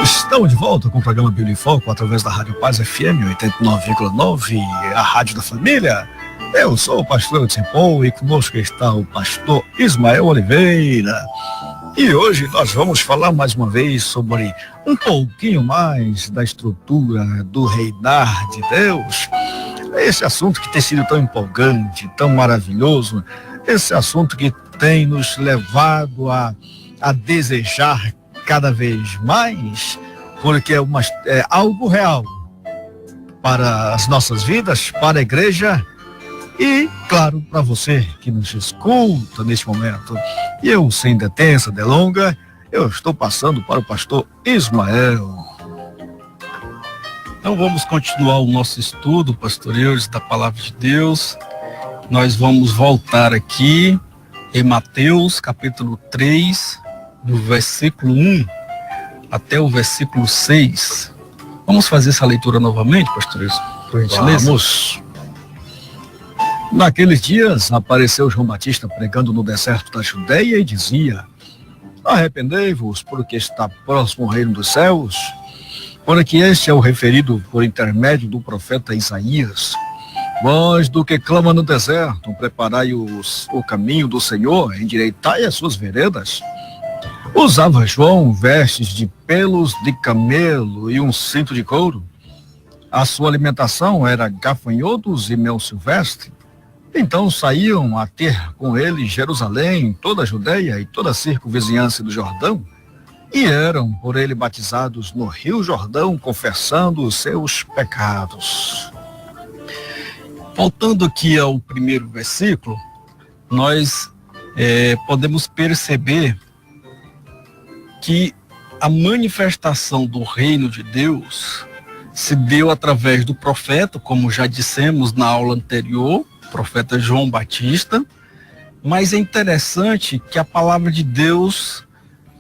Estamos de volta com o programa Bíblia em Foco através da Rádio Paz FM 89,9, a rádio da família. Eu sou o pastor Edson Paul e conosco está o pastor Ismael Oliveira. E hoje nós vamos falar mais uma vez sobre um pouquinho mais da estrutura do reinar de Deus. Esse assunto que tem sido tão empolgante, tão maravilhoso, esse assunto que tem nos levado a desejar cada vez mais, porque é algo real para as nossas vidas, para a igreja e, claro, para você que nos escuta neste momento. E eu, sem detença, delonga, eu estou passando para o pastor Ismael. Então vamos continuar o nosso estudo, pastoreiros da Palavra de Deus. Nós vamos voltar aqui em Mateus, capítulo 3, do versículo 1 até o versículo 6. Vamos fazer essa leitura novamente, pastores, por gentileza? Vamos. Naqueles dias apareceu João Batista pregando no deserto da Judeia e dizia: arrependei-vos, porque está próximo o reino dos céus. Porque este é o referido por intermédio do profeta Isaías. Vós do que clama no deserto, preparai o caminho do Senhor, endireitai as suas veredas. Usava João vestes de pelos de camelo e um cinto de couro. A sua alimentação era gafanhotos e mel silvestre. Então saíam a ter com ele Jerusalém, toda a Judeia e toda a circunvizinhança do Jordão, e eram por ele batizados no rio Jordão, confessando os seus pecados. Voltando aqui ao primeiro versículo, nós podemos perceber que a manifestação do reino de Deus se deu através do profeta, como já dissemos na aula anterior, profeta João Batista. Mas é interessante que a palavra de Deus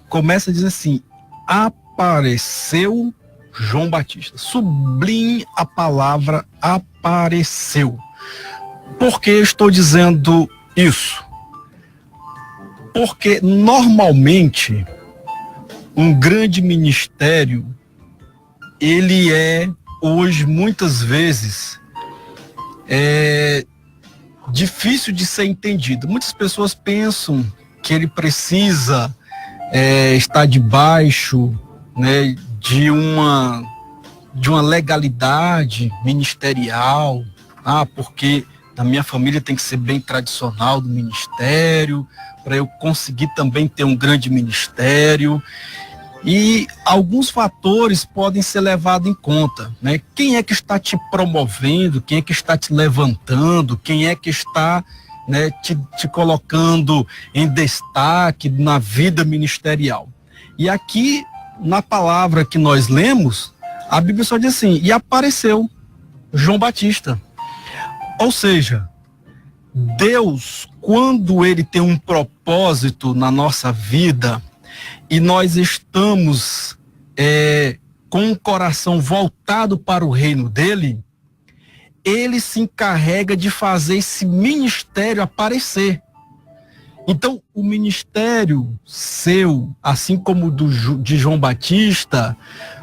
começa a dizer assim: apareceu João Batista. Sublinhe a palavra apareceu. Por que estou dizendo isso? Porque normalmente um grande ministério, ele é hoje muitas vezes difícil de ser entendido. Muitas pessoas pensam que ele precisa estar debaixo, né, de uma legalidade ministerial. Porque na minha família tem que ser bem tradicional do ministério, para eu conseguir também ter um grande ministério. E alguns fatores podem ser levados em conta, né? Quem é que está te promovendo, quem é que está te levantando, quem é que está, né, te colocando em destaque na vida ministerial. E aqui, na palavra que nós lemos, a Bíblia só diz assim: e apareceu João Batista. Ou seja, Deus, quando ele tem um propósito na nossa vida, e nós estamos com o coração voltado para o reino dele, ele se encarrega de fazer esse ministério aparecer. Então, o ministério seu, assim como de João Batista,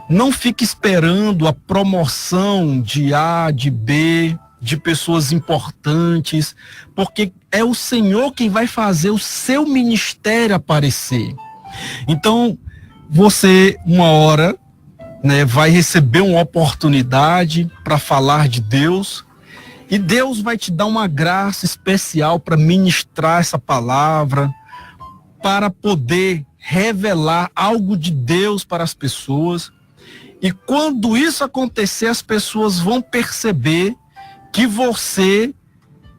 não fique esperando a promoção de A, de B, de pessoas importantes, porque é o Senhor quem vai fazer o seu ministério aparecer. Então, você, uma hora, né, vai receber uma oportunidade para falar de Deus, e Deus vai te dar uma graça especial para ministrar essa palavra, para poder revelar algo de Deus para as pessoas. E quando isso acontecer, as pessoas vão perceber que você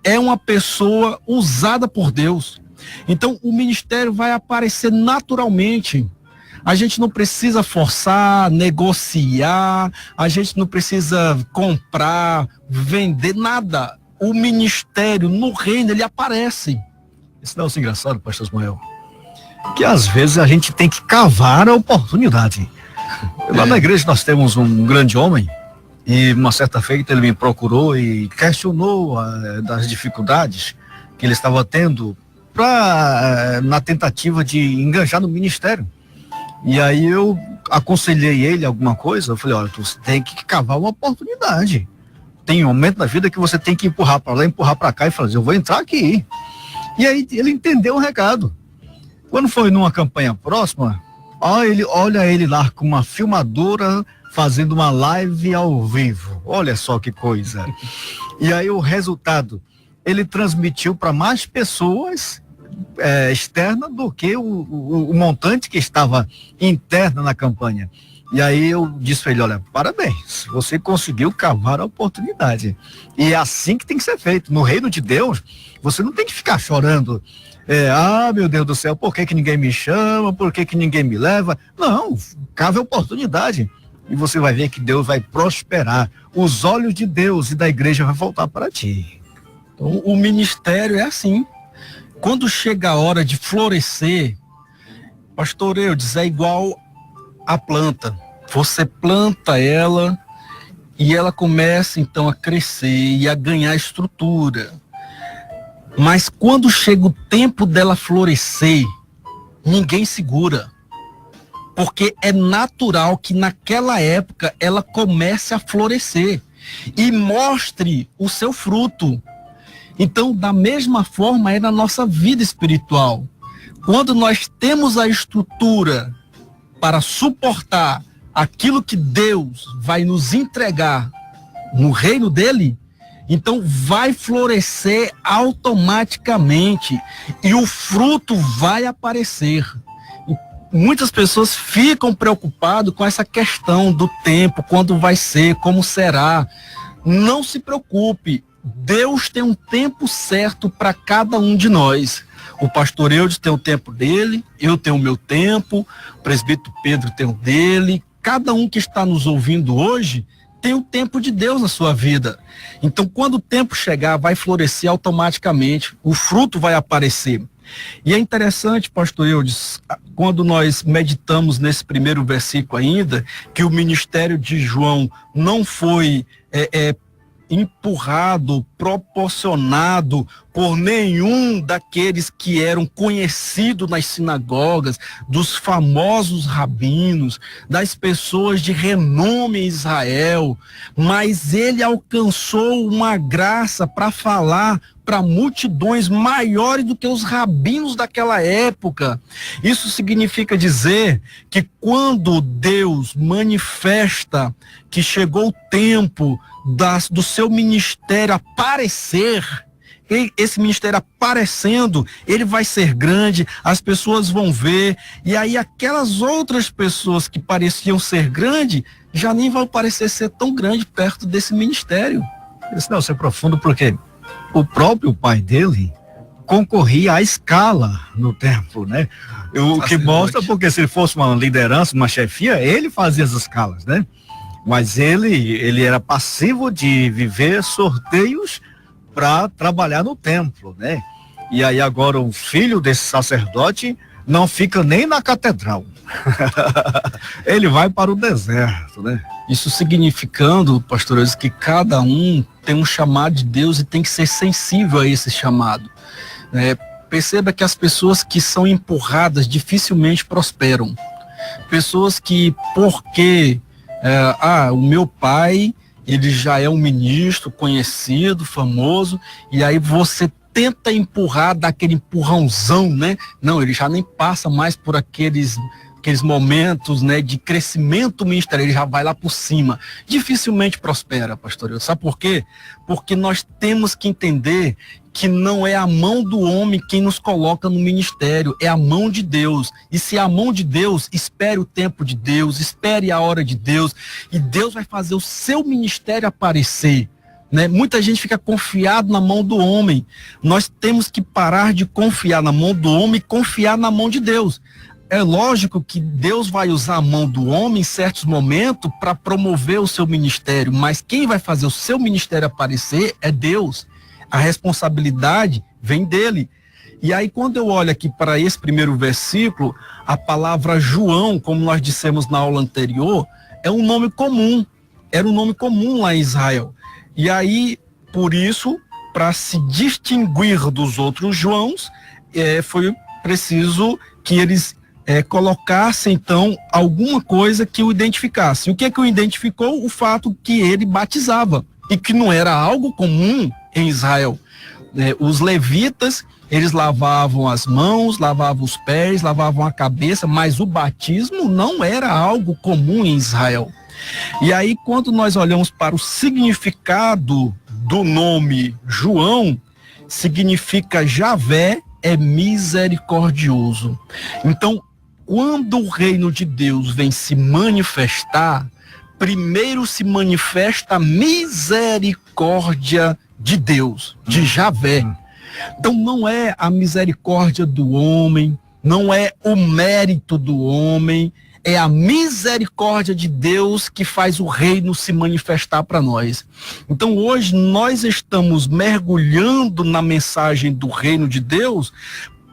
é uma pessoa usada por Deus. Então, o ministério vai aparecer naturalmente. A gente não precisa forçar, negociar, a gente não precisa comprar, vender, nada. O ministério no reino, ele aparece. Isso não é engraçado, pastor Ismael? Que às vezes a gente tem que cavar a oportunidade. Lá na igreja nós temos um grande homem, e uma certa feita ele me procurou e questionou das dificuldades que ele estava tendo na tentativa de enganjar no ministério. E aí eu aconselhei ele alguma coisa, eu falei, olha, você tem que cavar uma oportunidade. Tem um momento na vida que você tem que empurrar para lá, empurrar para cá e falar, eu vou entrar aqui. E aí ele entendeu o recado. Quando foi numa campanha próxima, olha ele lá com uma filmadora fazendo uma live ao vivo. Olha só que coisa. E aí o resultado, ele transmitiu para mais pessoas externa do que o montante que estava interna na campanha. E aí eu disse para ele, olha, parabéns, você conseguiu cavar a oportunidade. E é assim que tem que ser feito. No reino de Deus, você não tem que ficar chorando. Meu Deus do céu, por que ninguém me chama? Por que ninguém me leva? Não, cave a oportunidade. E você vai ver que Deus vai prosperar. Os olhos de Deus e da igreja vai voltar para ti. Então, o ministério é assim. Quando chega a hora de florescer, pastor Eudes, é igual a planta. Você planta ela e ela começa então a crescer e a ganhar estrutura. Mas quando chega o tempo dela florescer, ninguém segura. Porque é natural que naquela época ela comece a florescer e mostre o seu fruto. Então, da mesma forma é na nossa vida espiritual. Quando nós temos a estrutura para suportar aquilo que Deus vai nos entregar no reino dele, então vai florescer automaticamente e o fruto vai aparecer. Muitas pessoas ficam preocupadas com essa questão do tempo, quando vai ser, como será. Não se preocupe, Deus tem um tempo certo para cada um de nós. O pastor Eudes tem o tempo dele, eu tenho o meu tempo, o presbítero Pedro tem o dele. Cada um que está nos ouvindo hoje tem o tempo de Deus na sua vida. Então, quando o tempo chegar, vai florescer automaticamente, o fruto vai aparecer. E é interessante, pastor Eudes, quando nós meditamos nesse primeiro versículo ainda, que o ministério de João não foi empurrado, proporcionado por nenhum daqueles que eram conhecidos nas sinagogas, dos famosos rabinos, das pessoas de renome em Israel, mas ele alcançou uma graça para falar para multidões maiores do que os rabinos daquela época. Isso significa dizer que quando Deus manifesta que chegou o tempo do seu ministério aparecer, esse ministério aparecendo, ele vai ser grande, as pessoas vão ver, e aí aquelas outras pessoas que pareciam ser grandes, já nem vão parecer ser tão grande perto desse ministério. Isso não, ser profundo porque o próprio pai dele concorria à escala no templo, né? O que mostra, porque se ele fosse uma liderança, uma chefia, ele fazia as escalas, né? Mas ele era passivo de viver sorteios para trabalhar no templo, né? E aí agora o filho desse sacerdote não fica nem na catedral. Ele vai para o deserto, né? Isso significando, pastores, que cada um tem um chamado de Deus e tem que ser sensível a esse chamado. Perceba que as pessoas que são empurradas dificilmente prosperam. Pessoas que, porque o meu pai, ele já é um ministro conhecido, famoso, e aí você tenta empurrar, dar aquele empurrãozão, né? Não, ele já nem passa mais por aqueles momentos, né, de crescimento ministerial, ele já vai lá por cima. Dificilmente prospera, pastor. Sabe por quê? Porque nós temos que entender que não é a mão do homem quem nos coloca no ministério, é a mão de Deus. E se é a mão de Deus, espere o tempo de Deus, espere a hora de Deus, e Deus vai fazer o seu ministério aparecer. Né? Muita gente fica confiado na mão do homem. Nós temos que parar de confiar na mão do homem e confiar na mão de Deus. É lógico que Deus vai usar a mão do homem em certos momentos para promover o seu ministério, mas quem vai fazer o seu ministério aparecer é Deus. A responsabilidade vem dele. E aí, quando eu olho aqui para esse primeiro versículo, a palavra João, como nós dissemos na aula anterior, é um nome comum. Era um nome comum lá em Israel. E aí, por isso, para se distinguir dos outros Joãos, foi preciso que eles colocasse então alguma coisa que o identificasse. O que é que o identificou? O fato que ele batizava e que não era algo comum em Israel. Os levitas, eles lavavam as mãos, lavavam os pés, lavavam a cabeça, mas o batismo não era algo comum em Israel. E aí, quando nós olhamos para o significado do nome João, significa Javé é misericordioso. Então, quando o reino de Deus vem se manifestar, primeiro se manifesta a misericórdia de Deus, de Javé. Então não é a misericórdia do homem, não é o mérito do homem, é a misericórdia de Deus que faz o reino se manifestar para nós. Então hoje nós estamos mergulhando na mensagem do reino de Deus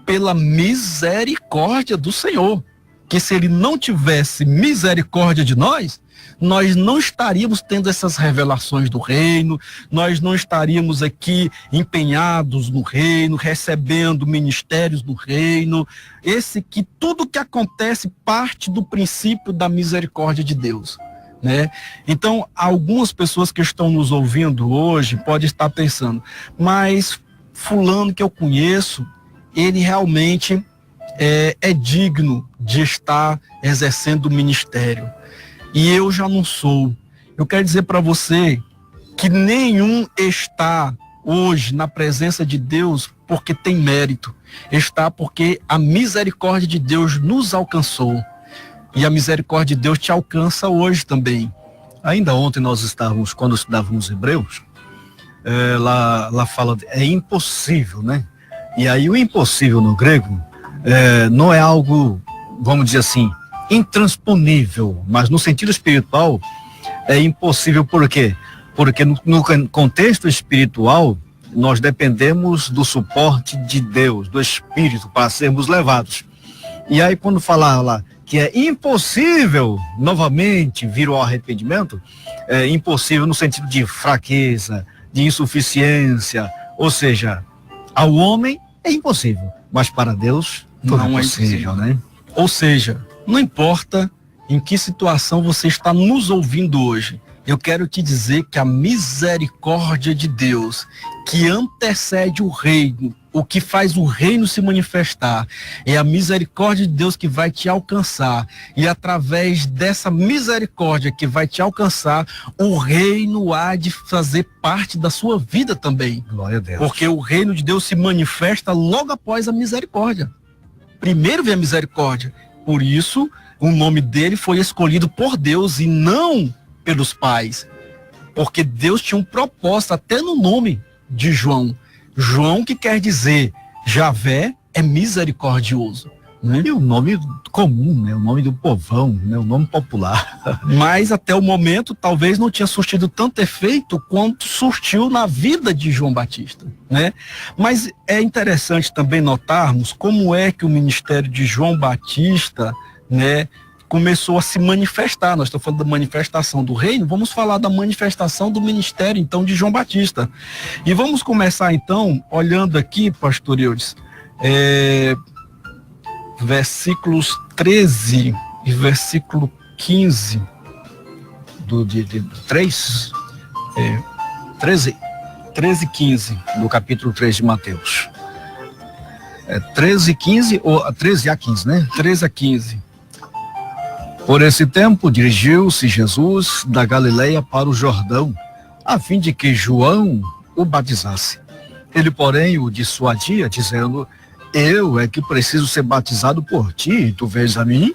pela misericórdia do Senhor. Que se ele não tivesse misericórdia de nós não estaríamos tendo essas revelações do reino, nós não estaríamos aqui empenhados no reino, recebendo ministérios do reino. Que tudo que acontece parte do princípio da misericórdia de Deus, né? Então, algumas pessoas que estão nos ouvindo hoje podem estar pensando, mas fulano que eu conheço, ele realmente é digno de estar exercendo o ministério. E eu já não sou. Eu quero dizer para você que nenhum está hoje na presença de Deus porque tem mérito. Está porque a misericórdia de Deus nos alcançou. E a misericórdia de Deus te alcança hoje também. Ainda ontem nós estávamos, quando estudávamos Hebreus, lá fala, é impossível, né? E aí o impossível no grego não é algo, vamos dizer assim, intransponível, mas no sentido espiritual é impossível. Por quê? Porque no contexto espiritual nós dependemos do suporte de Deus, do Espírito, para sermos levados. E aí quando falar lá que é impossível novamente vir ao arrependimento, é impossível no sentido de fraqueza, de insuficiência, ou seja, ao homem é impossível, mas para Deus tudo não é possível, né? Ou seja, não importa em que situação você está nos ouvindo hoje, eu quero te dizer que a misericórdia de Deus, que antecede o reino, o que faz o reino se manifestar, é a misericórdia de Deus que vai te alcançar. E através dessa misericórdia que vai te alcançar, o reino há de fazer parte da sua vida também. Glória a Deus. Porque o reino de Deus se manifesta logo após a misericórdia. Primeiro vem a misericórdia. Por isso, o nome dele foi escolhido por Deus e não pelos pais. Porque Deus tinha um propósito até no nome de João. João, que quer dizer Javé, é misericordioso, né? E o nome comum, né? O nome do povão, né? O nome popular. Mas até o momento talvez não tinha surtido tanto efeito quanto surtiu na vida de João Batista, né? Mas é interessante também notarmos como é que o ministério de João Batista, né, começou a se manifestar. Nós estamos falando da manifestação do reino, vamos falar da manifestação do ministério, então, de João Batista. E vamos começar, então, olhando aqui, pastor Eudes, versículos 13 e versículo 15 de 3, 13 e 15 do capítulo 3 de Mateus. 13 e 15, ou 13 a 15, né? 13 a 15. Por esse tempo, dirigiu-se Jesus da Galileia para o Jordão, a fim de que João o batizasse. Ele, porém, o dissuadia, dizendo: eu é que preciso ser batizado por ti, e tu vês a mim?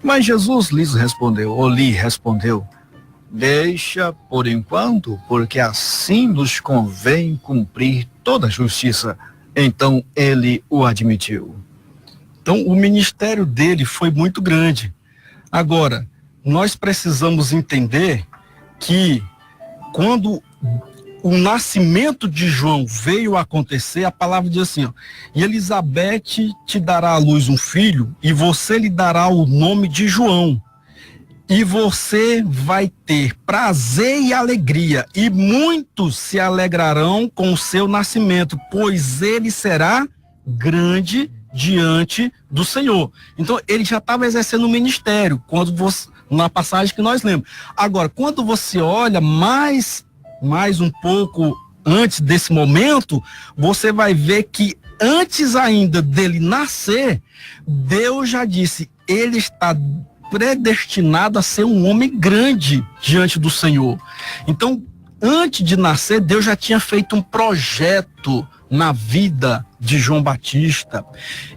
Mas Jesus lhe respondeu: deixa por enquanto, porque assim nos convém cumprir toda a justiça. Então ele o admitiu. Então o ministério dele foi muito grande. Agora, nós precisamos entender que quando o nascimento de João veio a acontecer, a palavra diz assim, ó, e Elizabeth te dará à luz um filho, e você lhe dará o nome de João. E você vai ter prazer e alegria, e muitos se alegrarão com o seu nascimento, pois ele será grande diante do Senhor. Então, ele já estava exercendo o ministério, na passagem que nós lemos. Agora, quando você olha mais um pouco antes desse momento, você vai ver que antes ainda dele nascer, Deus já disse, ele está predestinado a ser um homem grande diante do Senhor. Então, antes de nascer, Deus já tinha feito um projeto na vida de João Batista.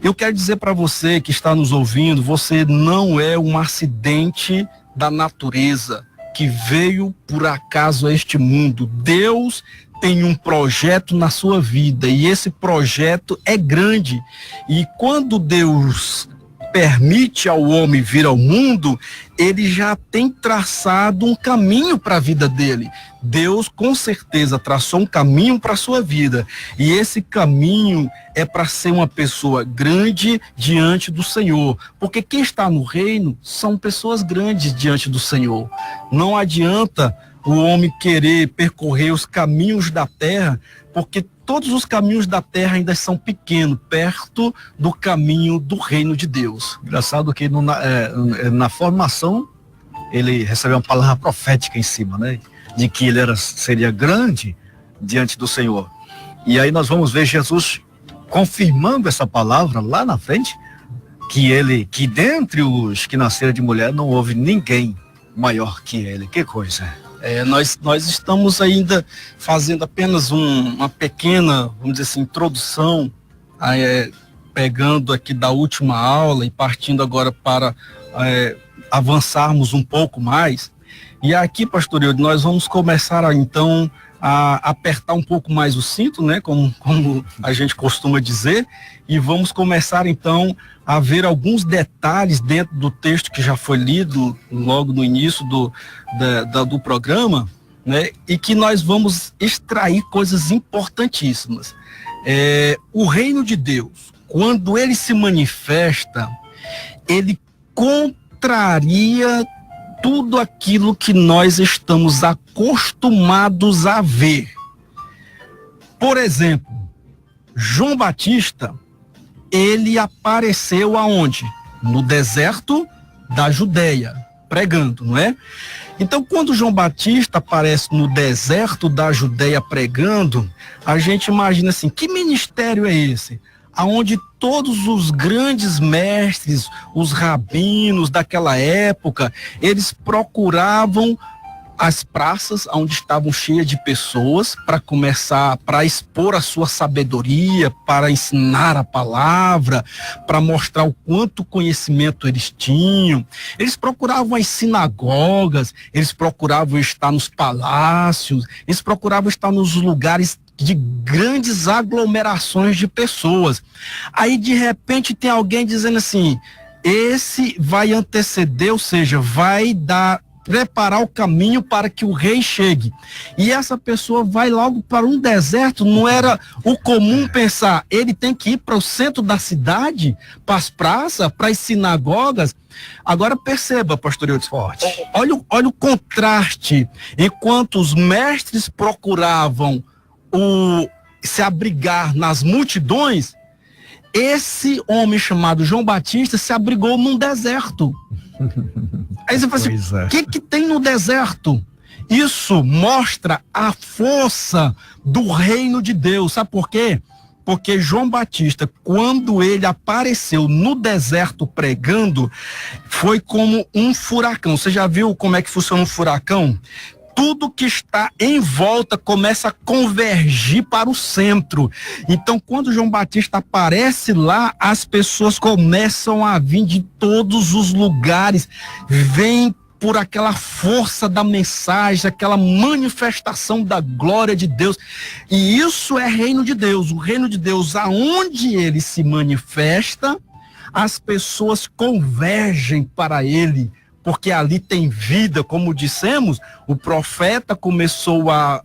Eu quero dizer para você que está nos ouvindo, você não é um acidente da natureza que veio por acaso a este mundo. Deus tem um projeto na sua vida e esse projeto é grande. E quando Deus permite ao homem vir ao mundo, ele já tem traçado um caminho para a vida dele. Deus com certeza traçou um caminho para a sua vida, e esse caminho é para ser uma pessoa grande diante do Senhor, porque quem está no reino são pessoas grandes diante do Senhor. Não adianta o homem querer percorrer os caminhos da terra, porque todos os caminhos da terra ainda são pequenos, perto do caminho do reino de Deus. Engraçado que na formação ele recebeu uma palavra profética em cima, né? De que ele seria grande diante do Senhor. E aí nós vamos ver Jesus confirmando essa palavra lá na frente, que dentre os que nasceram de mulher não houve ninguém maior que ele. Que coisa! Nós estamos ainda fazendo apenas uma pequena, vamos dizer assim, introdução, pegando aqui da última aula e partindo agora para avançarmos um pouco mais. E aqui, pastor Eudes, nós vamos começar então a apertar um pouco mais o cinto, né, como a gente costuma dizer, e vamos começar então a ver alguns detalhes dentro do texto que já foi lido logo no início do programa, né, e que nós vamos extrair coisas importantíssimas. O reino de Deus, quando ele se manifesta, ele contraria tudo aquilo que nós estamos acostumados a ver. Por exemplo, João Batista, ele apareceu aonde? No deserto da Judeia, pregando, não é? Então, quando João Batista aparece no deserto da Judeia pregando, a gente imagina assim, que ministério é esse? Aonde todos os grandes mestres, os rabinos daquela época, eles procuravam as praças onde estavam cheias de pessoas para expor a sua sabedoria, para ensinar a palavra, para mostrar o quanto conhecimento eles tinham. Eles procuravam as sinagogas, eles procuravam estar nos palácios, eles procuravam estar nos lugares de grandes aglomerações de pessoas. Aí de repente tem alguém dizendo assim, esse vai anteceder, ou seja, vai preparar o caminho para que o rei chegue. E essa pessoa vai logo para um deserto. Não era o comum pensar, ele tem que ir para o centro da cidade, para as praças, para as sinagogas. Agora perceba, pastor Eudes Forte, olha o contraste. Enquanto os mestres procuravam se abrigar nas multidões, esse homem chamado João Batista se abrigou num deserto. Aí você fala assim, o que tem no deserto? Isso mostra a força do reino de Deus. Sabe por quê? Porque João Batista, quando ele apareceu no deserto pregando, foi como um furacão. Você já viu como é que funciona um furacão? Tudo que está em volta começa a convergir para o centro. Então, quando João Batista aparece lá, as pessoas começam a vir de todos os lugares, vêm por aquela força da mensagem, aquela manifestação da glória de Deus. E isso é reino de Deus. O reino de Deus, aonde ele se manifesta, as pessoas convergem para ele, porque ali tem vida. Como dissemos, o profeta começou a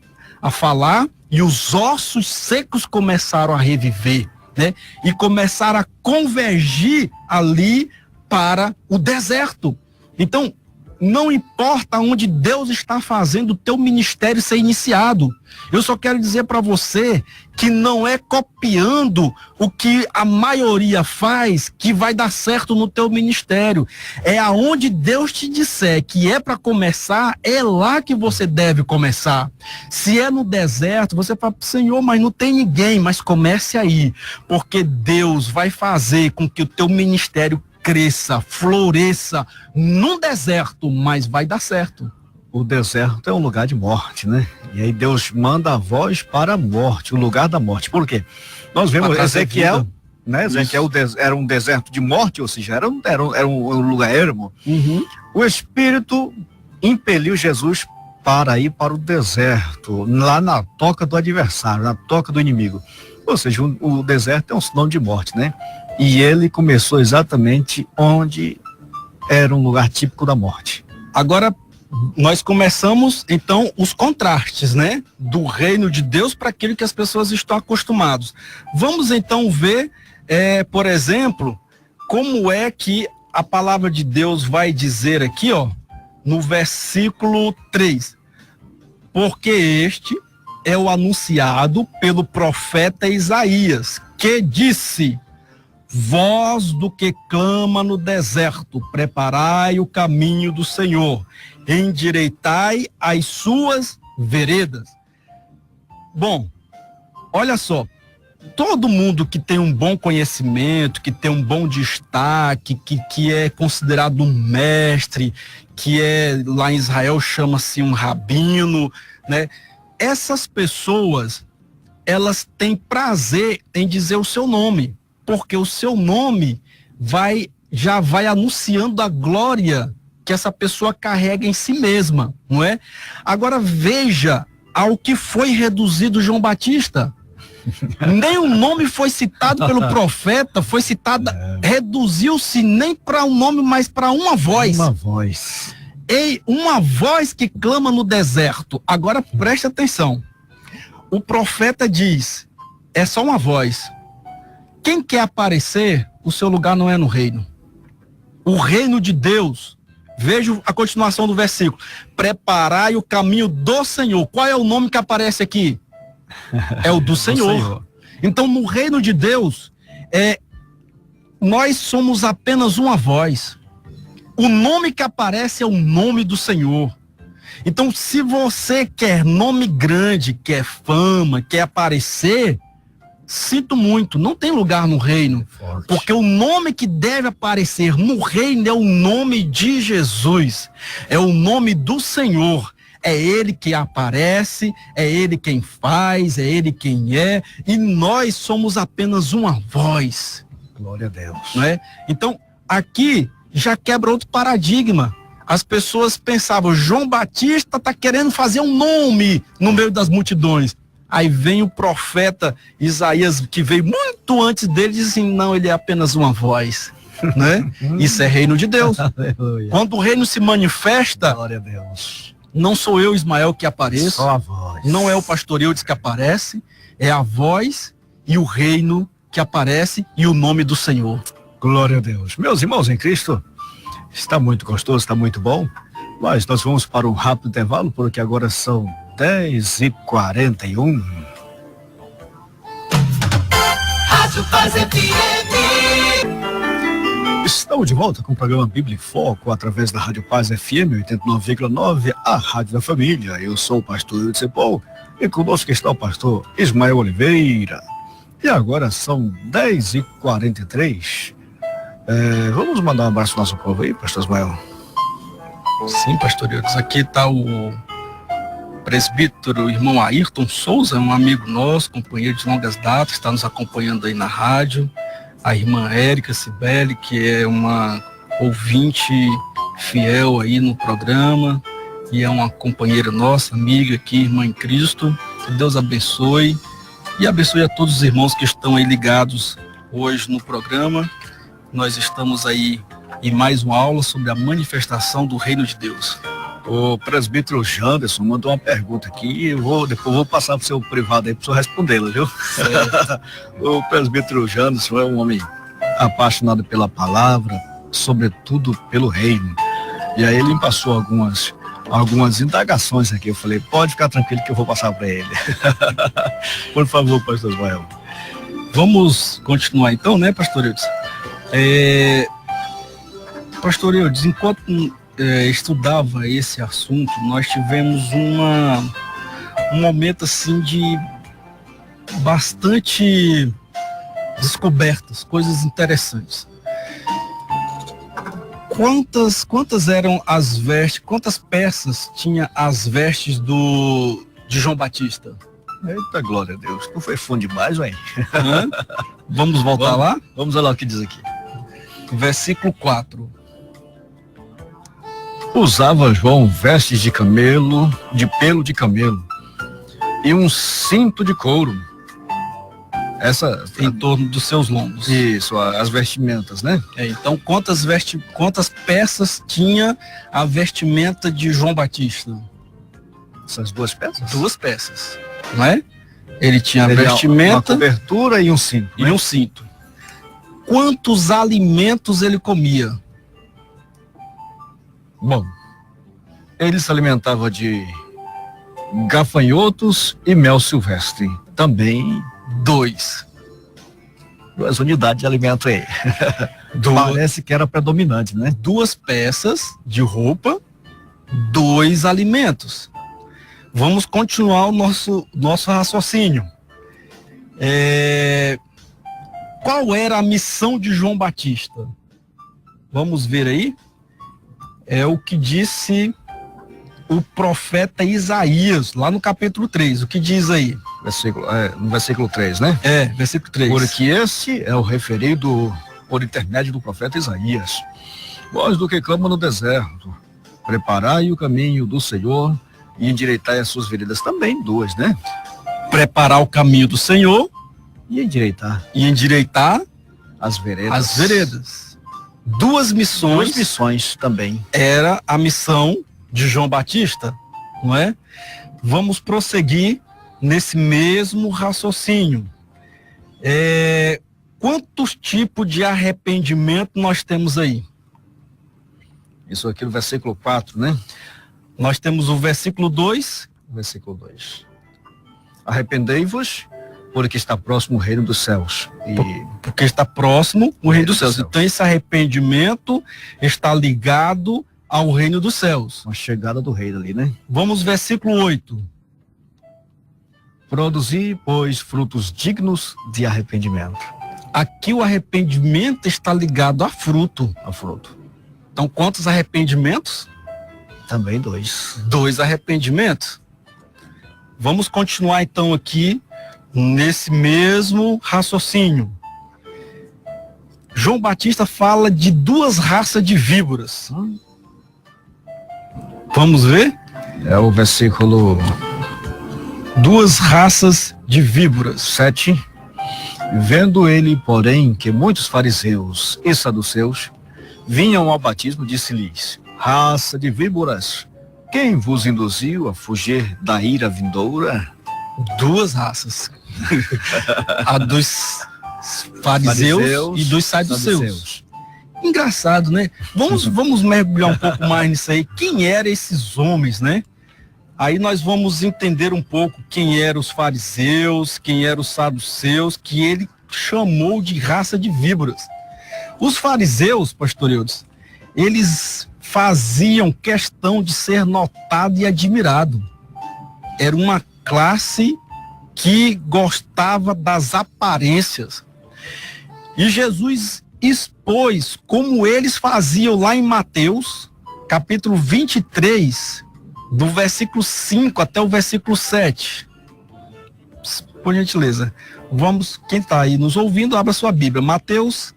falar e os ossos secos começaram a reviver, né? E começaram a convergir ali para o deserto. Então, não importa onde Deus está fazendo o teu ministério ser iniciado. Eu só quero dizer para você que não é copiando o que a maioria faz que vai dar certo no teu ministério. É aonde Deus te disser que é para começar, é lá que você deve começar. Se é no deserto, você fala, Senhor, mas não tem ninguém, mas comece aí, porque Deus vai fazer com que o teu ministério cresça, floresça num deserto, mas vai dar certo. O deserto é um lugar de morte, né? E aí Deus manda a voz para a morte, o lugar da morte. Por quê? Nós vemos Ezequiel, né? Ezequiel era um deserto de morte, ou seja, era um lugar ermo. Uhum. O Espírito impeliu Jesus para ir para o deserto, lá na toca do adversário, na toca do inimigo. Ou seja, o deserto é um sinal de morte, né? E ele começou exatamente onde era um lugar típico da morte. Agora, nós começamos, então, os contrastes, né? Do reino de Deus para aquilo que as pessoas estão acostumadas. Vamos, então, ver, por exemplo, como é que a palavra de Deus vai dizer aqui, ó, no versículo 3. Porque este é o anunciado pelo profeta Isaías, que disse: voz do que clama no deserto, preparai o caminho do Senhor, endireitai as suas veredas. Bom, olha só, todo mundo que tem um bom conhecimento, que tem um bom destaque, que é considerado um mestre, que lá em Israel chama-se um rabino, né? Essas pessoas, elas têm prazer em dizer o seu nome, porque o seu nome já vai anunciando a glória que essa pessoa carrega em si mesma, não é? Agora veja ao que foi reduzido João Batista. Nem o nome foi citado pelo profeta, foi citado, reduziu-se nem para um nome, mas para uma voz. Uma voz. Ei, uma voz que clama no deserto. Agora preste atenção. O profeta diz, é só uma voz. Quem quer aparecer, o seu lugar não é no reino. O reino de Deus, veja a continuação do versículo. Preparai o caminho do Senhor. Qual é o nome que aparece aqui? É o do Senhor. Então, no reino de Deus, nós somos apenas uma voz. O nome que aparece é o nome do Senhor. Então, se você quer nome grande, quer fama, quer aparecer, sinto muito, não tem lugar no reino. Forte. Porque o nome que deve aparecer no reino é o nome de Jesus. É o nome do Senhor. É Ele que aparece, é Ele quem faz, é Ele quem é. E nós somos apenas uma voz. Glória a Deus. Não é? Então, aqui já quebra outro paradigma. As pessoas pensavam, João Batista está querendo fazer um nome no meio das multidões. Aí vem o profeta Isaías, que veio muito antes dele, e diz assim, não, ele é apenas uma voz. Né? Isso é reino de Deus. Quando o reino se manifesta, glória a Deus, não sou eu, Ismael, que apareço. Só a voz. Não é o pastor Eudes que aparece, é a voz e o reino que aparece e o nome do Senhor. Glória a Deus. Meus irmãos em Cristo, está muito gostoso, está muito bom, mas nós vamos para um rápido intervalo, porque agora são 10h41. Rádio Paz FM. Estamos de volta com o programa Bíblia em Foco, através da Rádio Paz FM 89,9, a Rádio da Família. Eu sou o pastor Eudes e conosco está o pastor Ismael Oliveira. E agora são 10h43. Vamos mandar um abraço ao nosso povo aí, pastor Ismael? Sim, pastor Eudes. Aqui está o presbítero irmão Ayrton Souza, um amigo nosso, companheiro de longas datas, está nos acompanhando aí na rádio. A irmã Érica Cibele, que é uma ouvinte fiel aí no programa e é uma companheira nossa, amiga aqui, irmã em Cristo. Que Deus abençoe e abençoe a todos os irmãos que estão aí ligados hoje no programa. Nós estamos aí em mais uma aula sobre a manifestação do reino de Deus. O presbítero Janderson mandou uma pergunta aqui e depois vou passar para o seu privado aí para o senhor respondê-la, viu? O presbítero Janderson é um homem apaixonado pela palavra, sobretudo pelo reino. E aí ele me passou algumas indagações aqui. Eu falei, pode ficar tranquilo que eu vou passar para ele. Por favor, pastor Ismael. Vamos continuar então, né, pastor Eudes? Pastor Eudes, enquanto estudava esse assunto, nós tivemos um momento assim de bastante descobertas, coisas interessantes. Quantas eram as vestes, quantas peças tinha as vestes de João Batista? Eita, glória a Deus. Não foi fundo demais, velho? Vamos voltar lá? Vamos olhar o que diz aqui. Versículo 4. Usava João vestes de camelo, de pelo de camelo, e um cinto de couro. Essa em torno dos seus lombos. Isso, as vestimentas, né? Então, quantas peças tinha a vestimenta de João Batista? Essas 2 peças? 2 peças, não é? Ele tinha a vestimenta, uma cobertura e um cinto. E um cinto. Quantos alimentos ele comia? Bom, ele se alimentava de gafanhotos e mel silvestre. Também 2 unidades de alimento aí. Parece que era predominante, né? 2 peças de roupa, 2 alimentos. Vamos continuar o nosso raciocínio. Qual era a missão de João Batista? Vamos ver aí. É o que disse o profeta Isaías, lá no capítulo 3. O que diz aí? No versículo 3, né? Versículo 3. Porque esse é o referido por intermédio do profeta Isaías. Voz do que clama no deserto, preparai o caminho do Senhor e endireitai as suas veredas. Também 2, né? Preparar o caminho do Senhor e endireitar as veredas. As veredas. 2 missões. 2 missões também. Era a missão de João Batista, não é? Vamos prosseguir nesse mesmo raciocínio. Quantos tipos de arrependimento nós temos aí? Isso aqui no versículo 4, né? Nós temos o versículo 2. Versículo 2. Arrependei-vos, porque está próximo o reino dos céus. Porque está próximo o reino dos céus. Então esse arrependimento está ligado ao reino dos céus. Uma chegada do reino ali, né? Vamos versículo 8. Produzir, pois, frutos dignos de arrependimento. Aqui o arrependimento está ligado a fruto. Então quantos arrependimentos? Também 2. 2 arrependimentos. Vamos continuar então aqui nesse mesmo raciocínio. João Batista fala de 2 raças de víboras. Vamos ver? É o versículo 2 raças de víboras. 7. Vendo ele, porém, que muitos fariseus e saduceus vinham ao batismo, disse-lhes: raça de víboras, quem vos induziu a fugir da ira vindoura? 2 raças. A dos fariseus e dos saduceus. Engraçado, né? Vamos mergulhar um pouco mais nisso aí. Quem eram esses homens, né? Aí nós vamos entender um pouco quem eram os fariseus, quem eram os saduceus, que ele chamou de raça de víboras. Os fariseus, pastor Eudes, eles faziam questão de ser notado e admirado. Era uma classe que gostava das aparências. E Jesus expôs como eles faziam lá em Mateus, capítulo 23, do versículo 5 até o versículo 7. Por gentileza, quem está aí nos ouvindo, abra sua Bíblia. Mateus,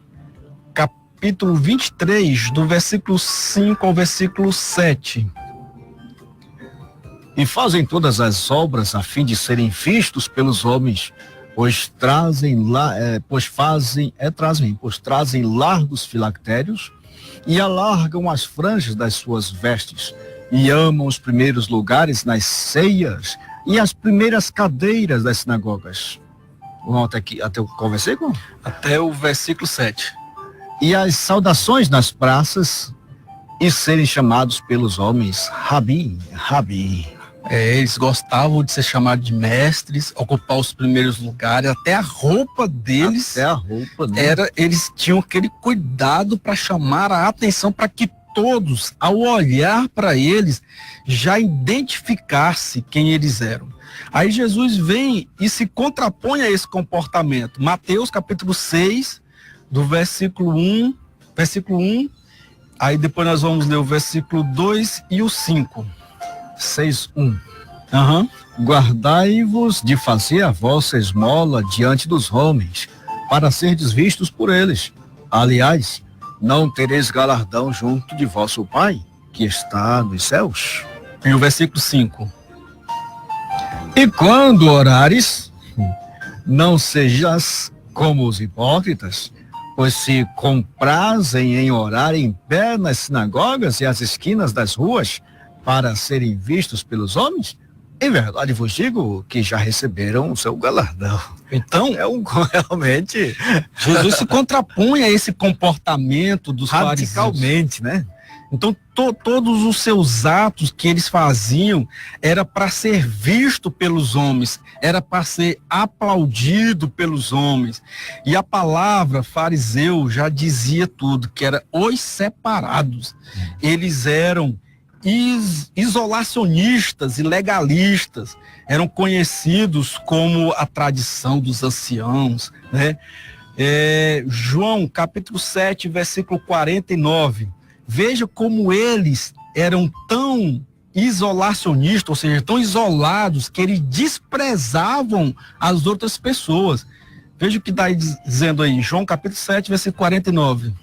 capítulo 23, do versículo 5 ao versículo 7. E fazem todas as obras a fim de serem vistos pelos homens, pois trazem largos filactérios e alargam as franjas das suas vestes e amam os primeiros lugares nas ceias e as primeiras cadeiras das sinagogas. Vamos até qual versículo? Até o versículo 7. E as saudações nas praças e serem chamados pelos homens Rabi, Rabi. Eles gostavam de ser chamados de mestres, ocupar os primeiros lugares, até a roupa deles. Até a roupa, né? Eles tinham aquele cuidado para chamar a atenção, para que todos, ao olhar para eles, já identificasse quem eles eram. Aí Jesus vem e se contrapõe a esse comportamento. Mateus capítulo 6, do versículo 1, aí depois nós vamos ler o versículo 2 e o 5. 6:1. Uhum. Guardai-vos de fazer a vossa esmola diante dos homens, para serdes vistos por eles. Aliás, não tereis galardão junto de vosso Pai, que está nos céus. E o versículo 5. E quando orares, não sejas como os hipócritas, pois se comprazem em orar em pé nas sinagogas e às esquinas das ruas, para serem vistos pelos homens, em verdade vos digo que já receberam o seu galardão. Então, realmente... Jesus se contrapõe a esse comportamento dos fariseus. Radicalmente, né? Então, todos os seus atos que eles faziam era para ser visto pelos homens, era para ser aplaudido pelos homens. E a palavra fariseu já dizia tudo, que era os separados. Eles eram isolacionistas e legalistas, eram conhecidos como a tradição dos anciãos, né? João capítulo 7, versículo 49, veja como eles eram tão isolacionistas, ou seja, tão isolados, que eles desprezavam as outras pessoas. Veja o que está dizendo aí, João capítulo 7, versículo 49.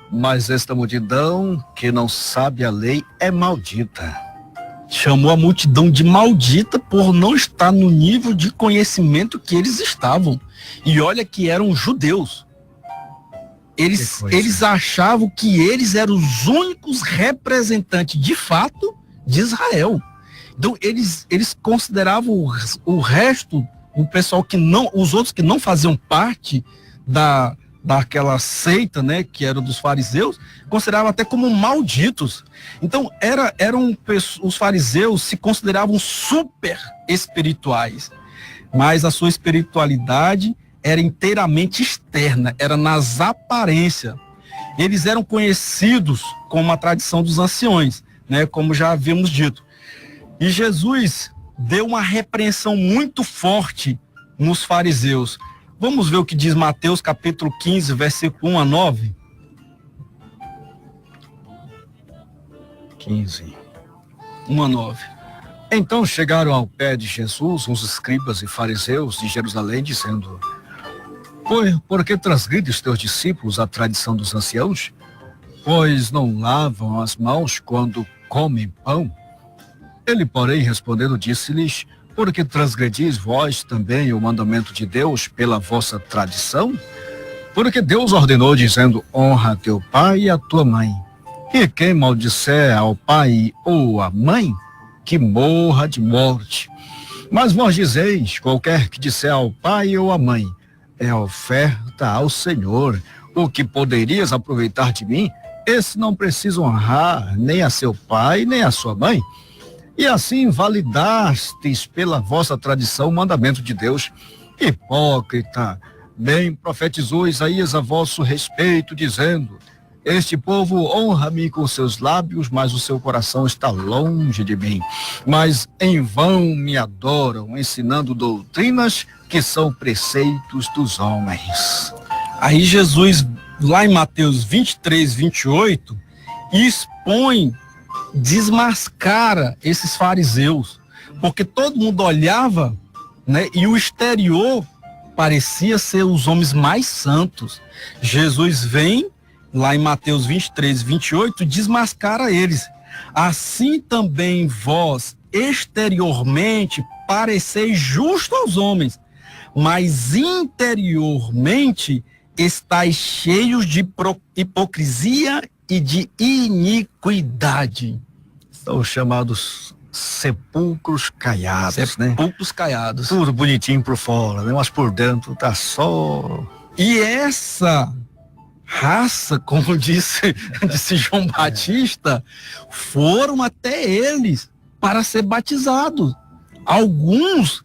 Mas esta multidão que não sabe a lei é maldita. Chamou a multidão de maldita por não estar no nível de conhecimento que eles estavam. E olha que eram judeus. Eles achavam que eles eram os únicos representantes de fato de Israel. Então eles consideravam o resto, o pessoal que não, os outros que não faziam parte daquela seita, né, que era dos fariseus, consideravam até como malditos. Então, os fariseus se consideravam super espirituais, mas a sua espiritualidade era inteiramente externa, era nas aparências. Eles eram conhecidos como a tradição dos anciões, né, como já havíamos dito. E Jesus deu uma repreensão muito forte nos fariseus. Vamos ver o que diz Mateus capítulo 15, versículo 1 a 9. 15. 1 a 9. Então chegaram ao pé de Jesus uns escribas e fariseus de Jerusalém, dizendo: Por que transgrides teus discípulos a tradição dos anciãos? Pois não lavam as mãos quando comem pão? Ele, porém, respondendo, disse-lhes: Porque transgredis vós também o mandamento de Deus pela vossa tradição? Porque Deus ordenou, dizendo: honra a teu pai e a tua mãe. E quem maldisser ao pai ou à mãe, que morra de morte. Mas vós dizeis: qualquer que disser ao pai ou à mãe, é oferta ao Senhor, o que poderias aproveitar de mim, esse não precisa honrar nem a seu pai, nem a sua mãe. E assim validastes pela vossa tradição o mandamento de Deus. Hipócrita, bem profetizou Isaías a vosso respeito, dizendo: este povo honra-me com seus lábios, mas o seu coração está longe de mim. Mas em vão me adoram, ensinando doutrinas que são preceitos dos homens. Aí Jesus, lá em Mateus 23, 28, expõe, desmascara esses fariseus, porque todo mundo olhava, né, e o exterior parecia ser os homens mais santos. Jesus vem, lá em Mateus 23, 28, desmascara eles. Assim também vós, exteriormente, pareceis justo aos homens, mas interiormente estáis cheios de hipocrisia e de iniquidade. São os chamados sepulcros caiados, né? Sepulcros caiados. Tudo bonitinho por fora, né? Mas por dentro tá só... E essa raça, como disse João Batista, foram até eles para ser batizados. Alguns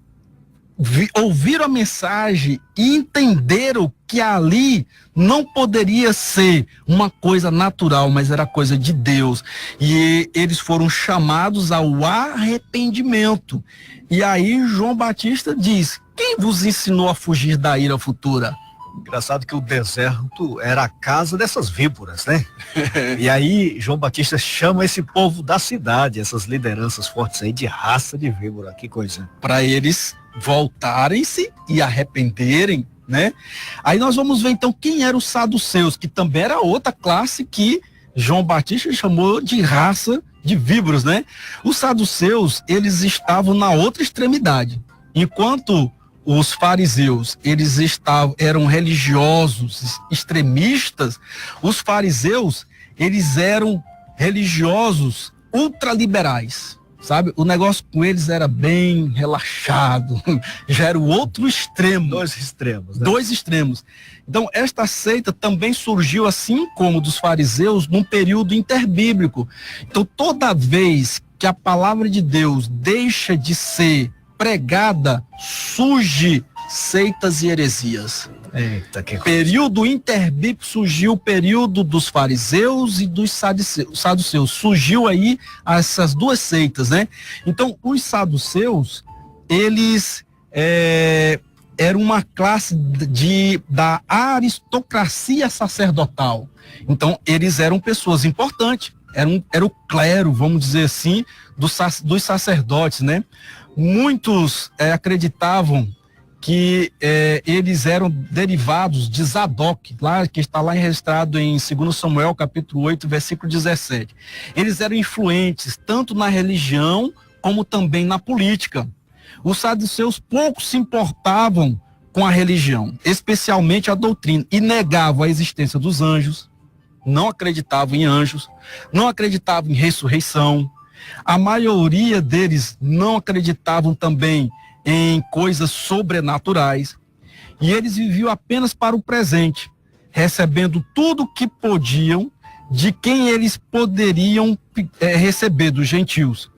ouviram a mensagem e entenderam que ali não poderia ser uma coisa natural, mas era coisa de Deus. E eles foram chamados ao arrependimento. E aí João Batista diz: quem vos ensinou a fugir da ira futura? Engraçado que o deserto era a casa dessas víboras, né? E aí João Batista chama esse povo da cidade, essas lideranças fortes aí, de raça de víbora. Que coisa. Para eles voltarem-se e arrependerem, né? Aí nós vamos ver então quem eram os saduceus, que também era outra classe que João Batista chamou de raça de víboras, né? Os saduceus, eles estavam na outra extremidade. Enquanto os fariseus, eram religiosos extremistas, os fariseus, eles eram religiosos ultraliberais, sabe? O negócio com eles era bem relaxado, já era o outro extremo. Dois extremos, né? Dois extremos. Então, esta seita também surgiu, assim como dos fariseus, num período interbíblico. Então, toda vez que a palavra de Deus deixa de ser pregada, surge seitas e heresias. Eita, que período interbíblico surgiu o período dos fariseus e dos saduceus. Surgiu aí essas duas seitas, né? Então, os saduceus, eles eram uma classe da aristocracia sacerdotal. Então, eles eram pessoas importantes. Era o clero, vamos dizer assim, dos sacerdotes, né? Muitos acreditavam que eles eram derivados de Zadok, que está lá registrado em 2 Samuel, capítulo 8, versículo 17. Eles eram influentes tanto na religião como também na política. Os saduceus pouco se importavam com a religião, especialmente a doutrina, e negavam a existência dos anjos, não acreditavam em anjos, não acreditavam em ressurreição. A maioria deles não acreditavam também em coisas sobrenaturais, e eles viviam apenas para o presente, recebendo tudo o que podiam de quem eles poderiam receber, dos gentios.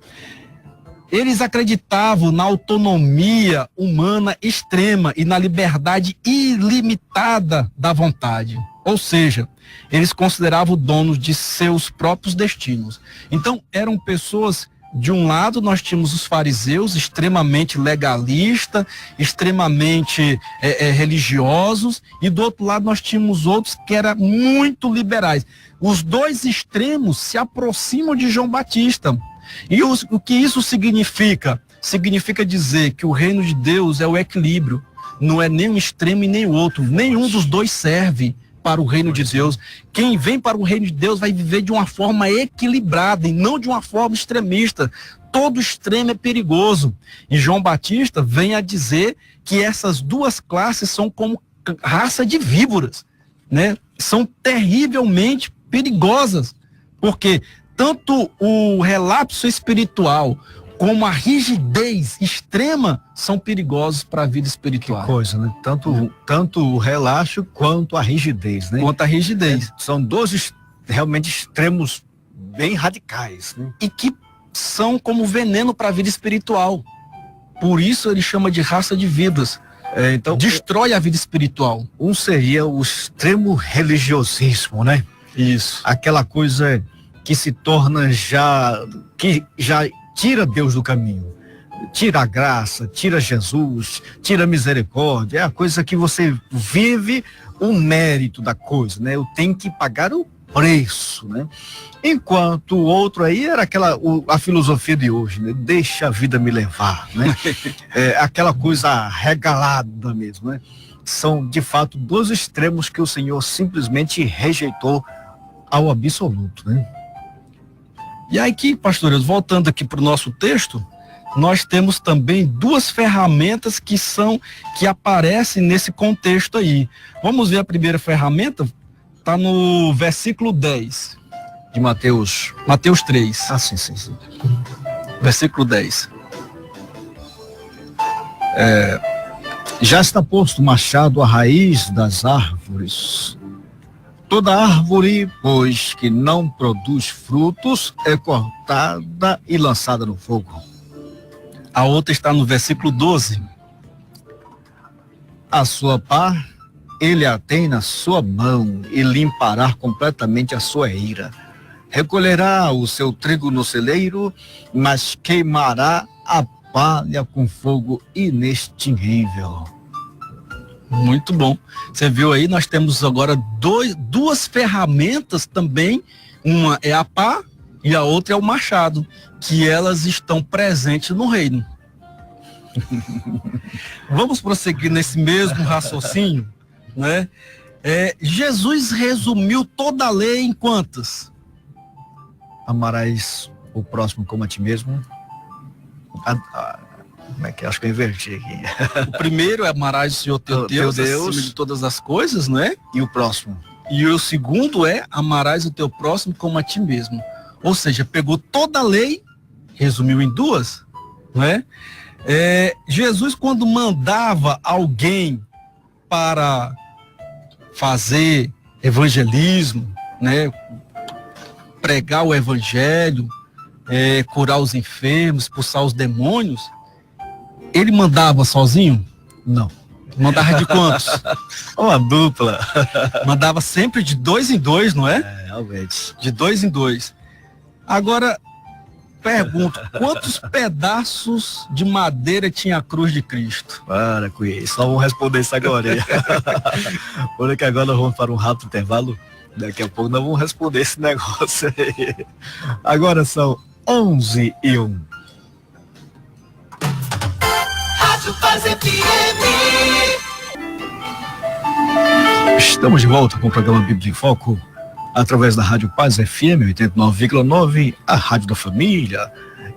Eles acreditavam na autonomia humana extrema e na liberdade ilimitada da vontade. Ou seja, eles consideravam donos de seus próprios destinos. Então, eram pessoas, de um lado nós tínhamos os fariseus, extremamente legalistas, extremamente religiosos, e do outro lado nós tínhamos outros que eram muito liberais. Os dois extremos se aproximam de João Batista. E o que isso significa? Significa dizer que o reino de Deus é o equilíbrio, não é nem um extremo e nem o outro, nenhum dos dois serve para o reino de Deus. Quem vem para o reino de Deus vai viver de uma forma equilibrada e não de uma forma extremista. Todo extremo é perigoso. E João Batista vem a dizer que essas duas classes são como raça de víboras, né? São terrivelmente perigosas, porque tanto o relapso espiritual como a rigidez extrema são perigosos para a vida espiritual. Que coisa, né? Tanto o relaxo quanto a rigidez, né? Quanto a rigidez. São dois realmente extremos bem radicais, né? E que são como veneno para a vida espiritual. Por isso ele chama de raça de vidas. Então, destrói a vida espiritual. Um seria o extremo religiosismo, né? Isso. Aquela coisa que se torna que já tira Deus do caminho, tira a graça, tira Jesus, tira a misericórdia. É a coisa que você vive o mérito da coisa, né? Eu tenho que pagar o preço, né? Enquanto o outro aí era a filosofia de hoje, né? Deixa a vida me levar, né? Aquela coisa regalada mesmo, né? São de fato dois extremos que o Senhor simplesmente rejeitou ao absoluto, né? E aí, pastores, voltando aqui para o nosso texto, nós temos também duas ferramentas que aparecem nesse contexto aí. Vamos ver a primeira ferramenta? Está no versículo 10. De Mateus 3. Ah, sim. Versículo 10. Já está posto o machado à raiz das árvores. Toda árvore, pois, que não produz frutos, é cortada e lançada no fogo. A outra está no versículo 12. A sua pá, ele a tem na sua mão e limpará completamente a sua eira. Recolherá o seu trigo no celeiro, mas queimará a palha com fogo inextinguível. Muito bom. Você viu aí, nós temos agora duas ferramentas também. Uma é a pá e a outra é o machado, que elas estão presentes no reino. Vamos prosseguir nesse mesmo raciocínio, né? Jesus resumiu toda a lei em quantas? Amarás o próximo como a ti mesmo. Como é que acho que eu inverti aqui? O primeiro é amarás o Senhor teu Deus acima de todas as coisas, não é? E o próximo? E o segundo é amarás o teu próximo como a ti mesmo. Ou seja, pegou toda a lei, resumiu em duas, não é? Jesus, quando mandava alguém para fazer evangelismo, né? Pregar o evangelho, curar os enfermos, expulsar os demônios, ele mandava sozinho? Não. Mandava de quantos? Uma dupla. Mandava sempre de 2 em 2, não é? Realmente. De 2 em 2. Agora, pergunto, quantos pedaços de madeira tinha a cruz de Cristo? Para com isso. Só vamos responder isso agora. Olha que agora nós vamos para um rápido intervalo. Daqui a pouco nós vamos responder esse negócio aí. Agora são 11h01. Rádio Paz FM. Estamos de volta com o programa Bíblia em Foco, através da Rádio Paz FM 89,9, a Rádio da Família.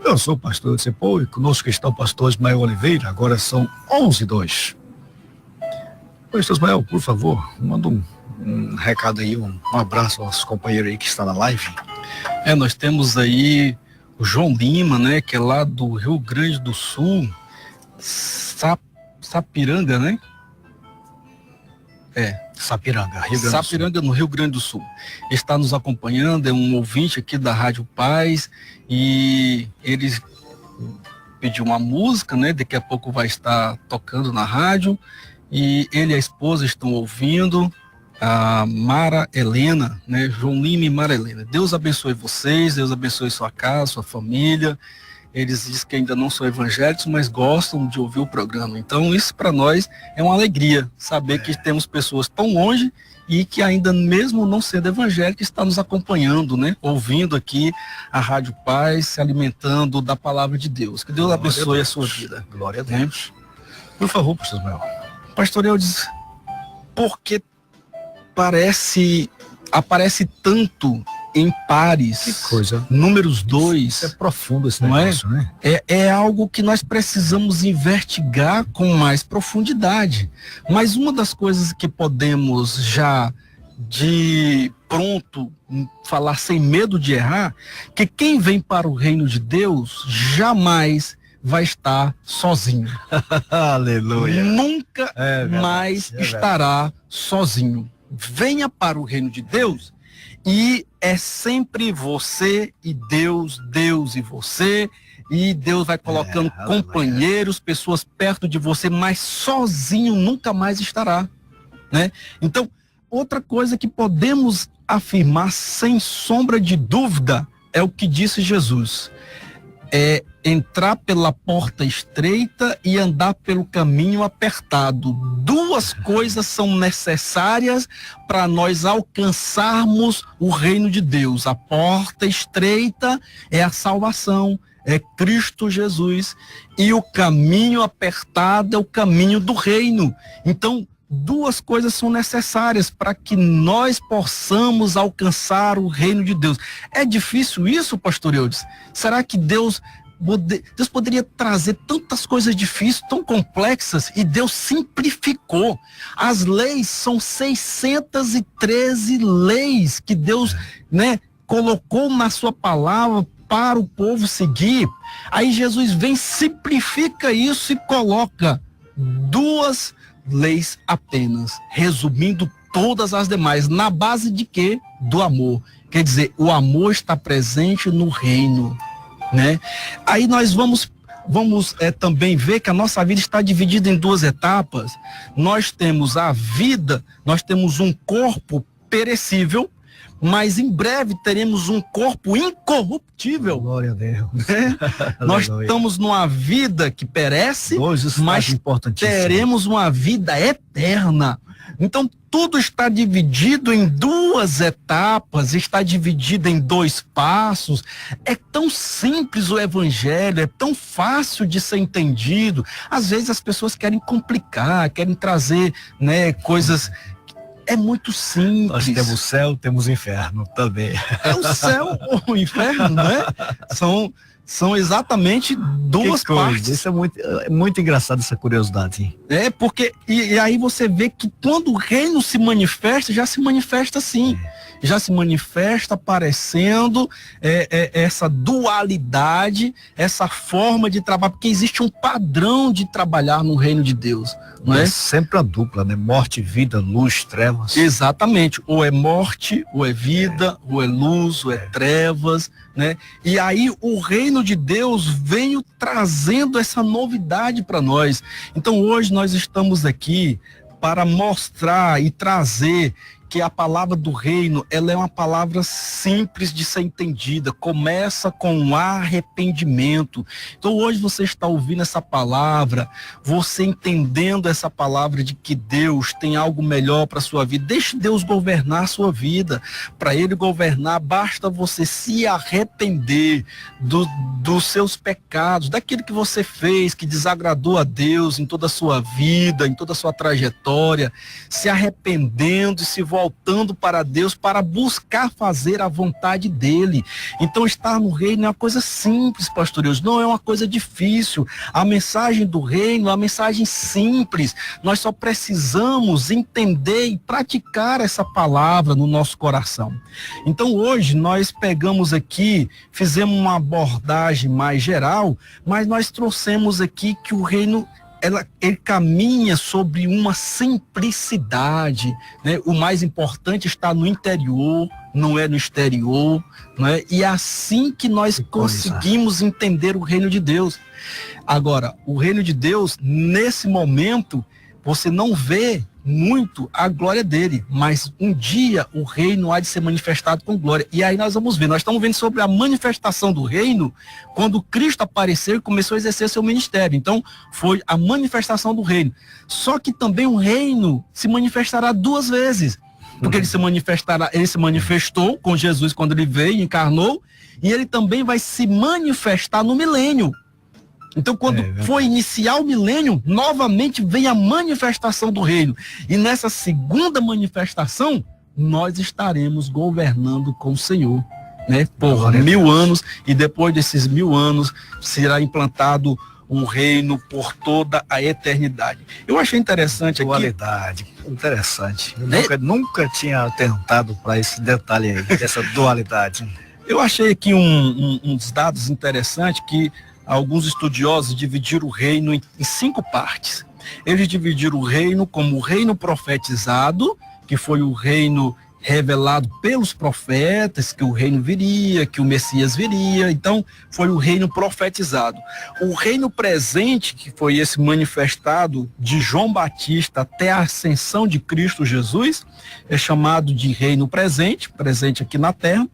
Eu sou o pastor Eudcepol e conosco está o pastor Ismael Oliveira. Agora são 11h02. Pastor Ismael, por favor, manda um recado aí, um abraço aos companheiros aí que está na live. Nós temos aí o João Lima, né, que é lá do Rio Grande do Sul, Sapiranga, né? Sapiranga, Rio Grande do Sul. Sapiranga, no Rio Grande do Sul. Está nos acompanhando, é um ouvinte aqui da Rádio Paz e ele pediu uma música, né? Daqui a pouco vai estar tocando na rádio e ele e a esposa estão ouvindo a Mara Helena, né? João Lima e Mara Helena. Deus abençoe vocês, Deus abençoe sua casa, sua família. Eles dizem que ainda não são evangélicos, mas gostam de ouvir o programa. Então, isso para nós é uma alegria, saber que temos pessoas tão longe e que ainda mesmo não sendo evangélico, está nos acompanhando, né? Ouvindo aqui a Rádio Paz, se alimentando da palavra de Deus. Que Deus abençoe a sua vida. Glória a Deus. Por favor, pastor Ismael. Pastor Eudes, porque aparece tanto em pares, que coisa. Números 2. Isso é profundo esse não negócio, né? É algo que nós precisamos investigar com mais profundidade. Mas uma das coisas que podemos já de pronto falar sem medo de errar, que quem vem para o reino de Deus jamais vai estar sozinho. Aleluia. Nunca verdade, mais estará sozinho. Venha para o reino de Deus e é sempre você e Deus, Deus e você, e Deus vai colocando companheiros, pessoas perto de você, mas sozinho nunca mais estará, né? Então, outra coisa que podemos afirmar sem sombra de dúvida é o que disse Jesus. É entrar pela porta estreita e andar pelo caminho apertado. Duas coisas são necessárias para nós alcançarmos o reino de Deus. A porta estreita é a salvação, é Cristo Jesus. E o caminho apertado é o caminho do reino. Então, duas coisas são necessárias para que nós possamos alcançar o reino de Deus. É difícil isso, pastor Eudes? Será que Deus poderia trazer tantas coisas difíceis, tão complexas, e Deus simplificou? As leis são 613 leis que Deus, né, colocou na sua palavra para o povo seguir. Aí Jesus vem, simplifica isso e coloca duas leis apenas, resumindo todas as demais. Na base de quê? Do amor. Quer dizer, o amor está presente no reino, né? Aí nós vamos também ver que a nossa vida está dividida em duas etapas. Nós temos a vida, nós temos um corpo perecível, mas em breve teremos um corpo incorruptível. Glória a Deus. Né? Nós estamos numa vida que perece, mas teremos uma vida eterna. Então, tudo está dividido em duas etapas, está dividido em dois passos. É tão simples o evangelho, é tão fácil de ser entendido. Às vezes as pessoas querem complicar, querem trazer, né, coisas... É muito simples. Nós temos o céu, temos o inferno também. É o céu ou o inferno, né? São exatamente duas partes. Isso é muito engraçado, essa curiosidade. É, porque, e aí você vê que quando o reino se manifesta, já se manifesta assim. Já se manifesta aparecendo essa dualidade, essa forma de trabalhar, porque existe um padrão de trabalhar no reino de Deus. Não é? Sempre a dupla, né? Morte, vida, luz, trevas. Exatamente. Ou é morte, ou é vida, ou é luz, ou é trevas, né? E aí o reino de Deus veio trazendo essa novidade para nós. Então hoje nós estamos aqui para mostrar e trazer que a palavra do reino, ela é uma palavra simples de ser entendida, começa com arrependimento. Então hoje você está ouvindo essa palavra, você entendendo essa palavra de que Deus tem algo melhor para a sua vida. Deixe Deus governar a sua vida. Para Ele governar, basta você se arrepender dos seus pecados, daquilo que você fez, que desagradou a Deus em toda a sua vida, em toda a sua trajetória, se arrependendo e se voltando para Deus para buscar fazer a vontade dele. Então estar no reino é uma coisa simples, pastores, não é uma coisa difícil. A mensagem do reino é uma mensagem simples. Nós só precisamos entender e praticar essa palavra no nosso coração. Então hoje nós pegamos aqui, fizemos uma abordagem mais geral, mas nós trouxemos aqui que o reino ele caminha sobre uma simplicidade, né? O mais importante está no interior, não é no exterior, não é? E é assim que nós conseguimos entender o reino de Deus. Agora, o reino de Deus, nesse momento, você não vê muito a glória dele, mas um dia o reino há de ser manifestado com glória. E aí nós vamos ver, nós estamos vendo sobre a manifestação do reino quando Cristo apareceu e começou a exercer seu ministério. Então foi a manifestação do reino. Só que também o reino se manifestará duas vezes, porque ele se manifestou com Jesus quando ele veio, encarnou, e ele também vai se manifestar no milênio. Então, quando for iniciar o milênio, novamente vem a manifestação do reino. E nessa segunda manifestação, nós estaremos governando com o Senhor, né? Por 1000 anos, e depois desses 1000 anos será implantado um reino por toda a eternidade. Eu achei interessante aqui. Dualidade, interessante. Eu nunca tinha atentado para esse detalhe aí, dessa dualidade. Eu achei aqui uns dados interessantes que alguns estudiosos dividiram o reino em 5 partes. Eles dividiram o reino como o reino profetizado, que foi o reino revelado pelos profetas, que o reino viria, que o Messias viria. Então, foi o reino profetizado. O reino presente, que foi esse manifestado de João Batista até a ascensão de Cristo Jesus, é chamado de reino presente, presente aqui na terra.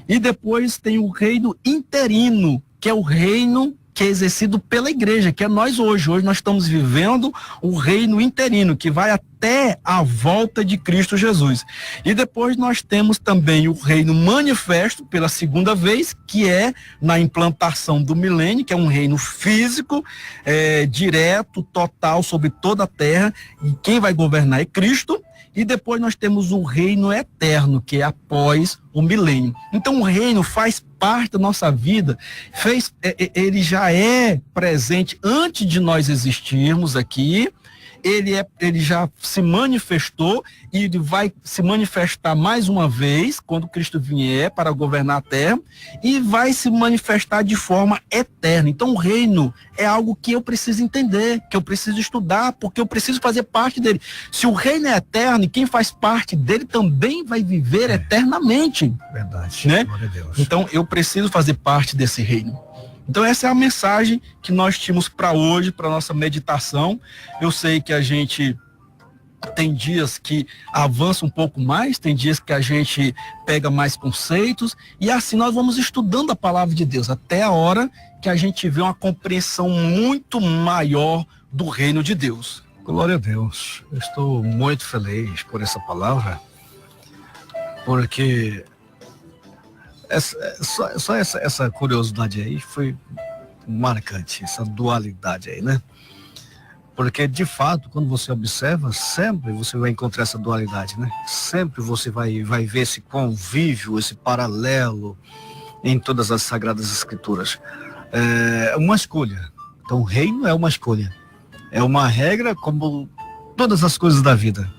E depois tem o reino interino, que é o reino que é exercido pela igreja, que é nós hoje. Hoje nós estamos vivendo o reino interino, que vai até a volta de Cristo Jesus. E depois nós temos também o reino manifesto pela segunda vez, que é na implantação do milênio, que é um reino físico, direto, total, sobre toda a terra, e quem vai governar é Cristo. E depois nós temos o reino eterno, que é após o milênio. Então o reino faz parte da nossa vida, ele já é presente antes de nós existirmos aqui, ele já se manifestou e ele vai se manifestar mais uma vez quando Cristo vier para governar a terra e vai se manifestar de forma eterna. Então o reino é algo que eu preciso entender, que eu preciso estudar, porque eu preciso fazer parte dele. Se o reino é eterno e quem faz parte dele também vai viver eternamente. Verdade, né? glória a Deus. Então eu preciso fazer parte desse reino. Então essa é a mensagem que nós tínhamos para hoje, para nossa meditação. Eu sei que a gente tem dias que avança um pouco mais, tem dias que a gente pega mais conceitos, e assim nós vamos estudando a palavra de Deus, até a hora que a gente vê uma compreensão muito maior do reino de Deus. Glória a Deus. Eu estou muito feliz por essa palavra, porque essa curiosidade aí foi marcante, essa dualidade aí, né? Porque, de fato, quando você observa, sempre você vai encontrar essa dualidade, né? Sempre você vai ver esse convívio, esse paralelo em todas as Sagradas Escrituras. É uma escolha. Então, o reino é uma escolha. É uma regra como todas as coisas da vida.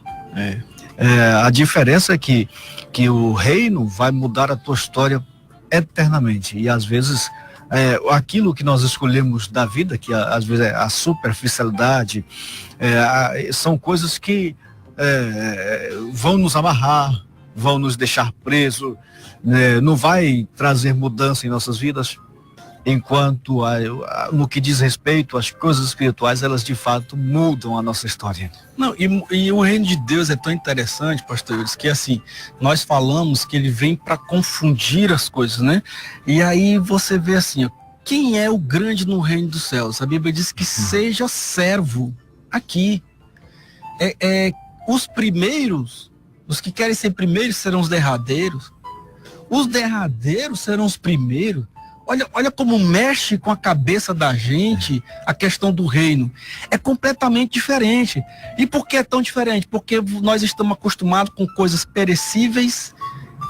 A diferença é que o reino vai mudar a tua história eternamente. E, às vezes, aquilo que nós escolhemos da vida, que às vezes é a superficialidade, são coisas que vão nos amarrar, vão nos deixar presos, não vai trazer mudança em nossas vidas, enquanto no que diz respeito às coisas espirituais, elas de fato mudam a nossa história. Não, e o reino de Deus é tão interessante, pastor Eudes, que assim, nós falamos que ele vem para confundir as coisas, né? E aí você vê assim, quem é o grande no reino dos céus? A Bíblia diz que seja servo aqui. Os primeiros, os que querem ser primeiros serão os derradeiros serão os primeiros. Olha como mexe com a cabeça da gente a questão do reino. É completamente diferente. E por que é tão diferente? Porque nós estamos acostumados com coisas perecíveis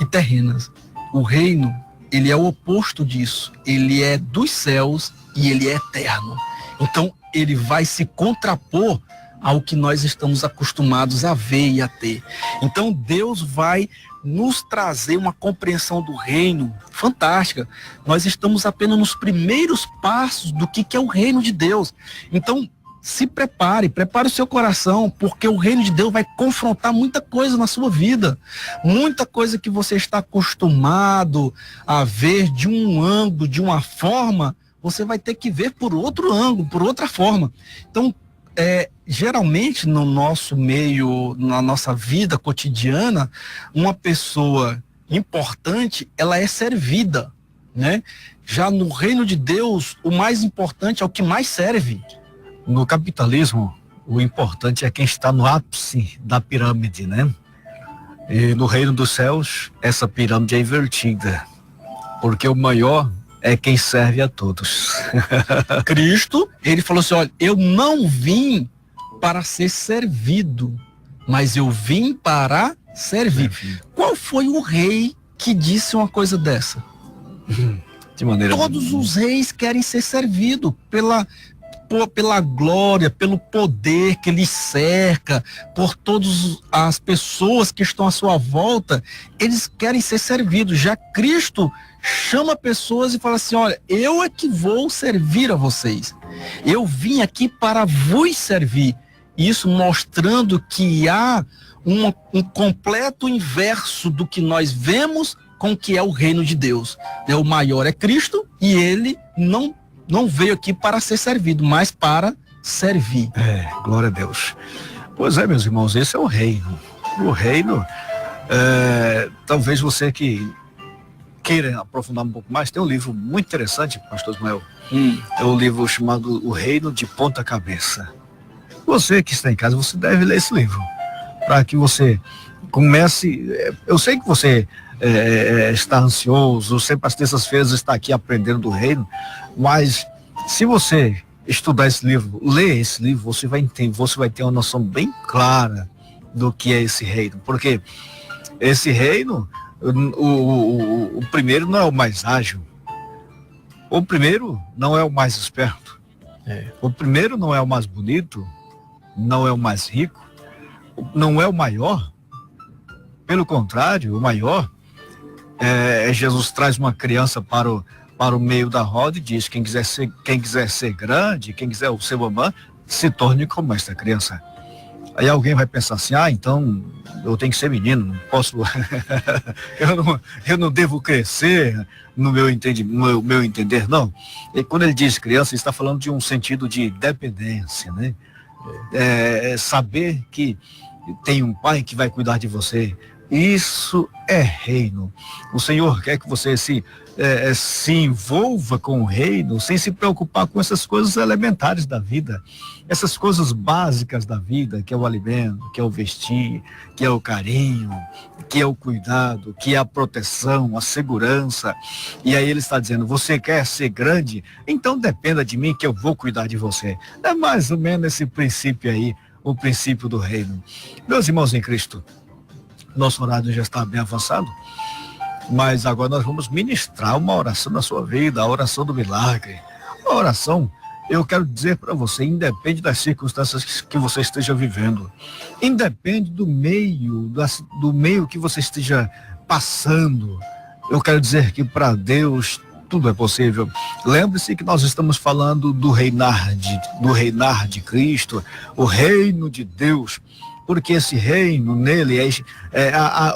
e terrenas. O reino, ele é o oposto disso. Ele é dos céus e ele é eterno. Então, ele vai se contrapor ao que nós estamos acostumados a ver e a ter. Então, Deus vai nos trazer uma compreensão do reino fantástica. Nós estamos apenas nos primeiros passos do que é o reino de Deus. Então, se prepare o seu coração, porque o reino de Deus vai confrontar muita coisa na sua vida. Muita coisa que você está acostumado a ver de um ângulo, de uma forma, você vai ter que ver por outro ângulo, por outra forma. Então, geralmente no nosso meio, na nossa vida cotidiana, uma pessoa importante, ela é servida, né? Já no reino de Deus, o mais importante é o que mais serve. No capitalismo, o importante é quem está no ápice da pirâmide, né? E no reino dos céus, essa pirâmide é invertida, porque o maior é quem serve a todos. Cristo, ele falou assim, olha, eu não vim para ser servido, mas eu vim para servir. Qual foi o rei que disse uma coisa dessa? De maneira... Todos os reis querem ser servidos pela glória, pelo poder que lhes cerca, por todas as pessoas que estão à sua volta, eles querem ser servidos. Já Cristo chama pessoas e fala assim, olha, eu é que vou servir a vocês. Eu vim aqui para vos servir. Isso mostrando que há um completo inverso do que nós vemos com o que é o reino de Deus. O maior é Cristo e ele não veio aqui para ser servido, mas para servir. Glória a Deus. Pois é, meus irmãos, esse é o reino. O reino, talvez você que queira aprofundar um pouco mais, tem um livro muito interessante, pastor Ismael. É um livro chamado O Reino de Ponta Cabeça. Você que está em casa, você deve ler esse livro, para que você comece. Eu sei que você está ansioso, sempre às terças-feiras está aqui aprendendo do reino, mas se você estudar esse livro, ler esse livro, você vai entender, você vai ter uma noção bem clara do que é esse reino, porque esse reino, o primeiro não é o mais ágil, o primeiro não é o mais esperto, o primeiro não é o mais bonito, não é o mais rico, não é o maior. Pelo contrário, o maior Jesus traz uma criança para o meio da roda e diz: quem quiser ser grande, quem quiser ser mamã, se torne como esta criança. Aí alguém vai pensar assim: então eu tenho que ser menino, não posso, eu não devo crescer no meu entender, não. E quando ele diz criança, ele está falando de um sentido de dependência, né? Saber que tem um pai que vai cuidar de você. Isso é reino. O Senhor quer que você se envolva com o reino sem se preocupar com essas coisas elementares da vida, essas coisas básicas da vida, que é o alimento, que é o vestir, que é o carinho, que é o cuidado, que é a proteção, a segurança. E aí ele está dizendo: você quer ser grande? Então dependa de mim que eu vou cuidar de você. É mais ou menos esse princípio aí, o princípio do reino. Meus irmãos em Cristo, nosso horário já está bem avançado, mas agora nós vamos ministrar uma oração na sua vida, a oração do milagre. A oração, eu quero dizer para você, independe das circunstâncias que você esteja vivendo, independe do meio que você esteja passando, eu quero dizer que para Deus tudo é possível. Lembre-se que nós estamos falando do reinar de Cristo, o reino de Deus, porque esse reino nele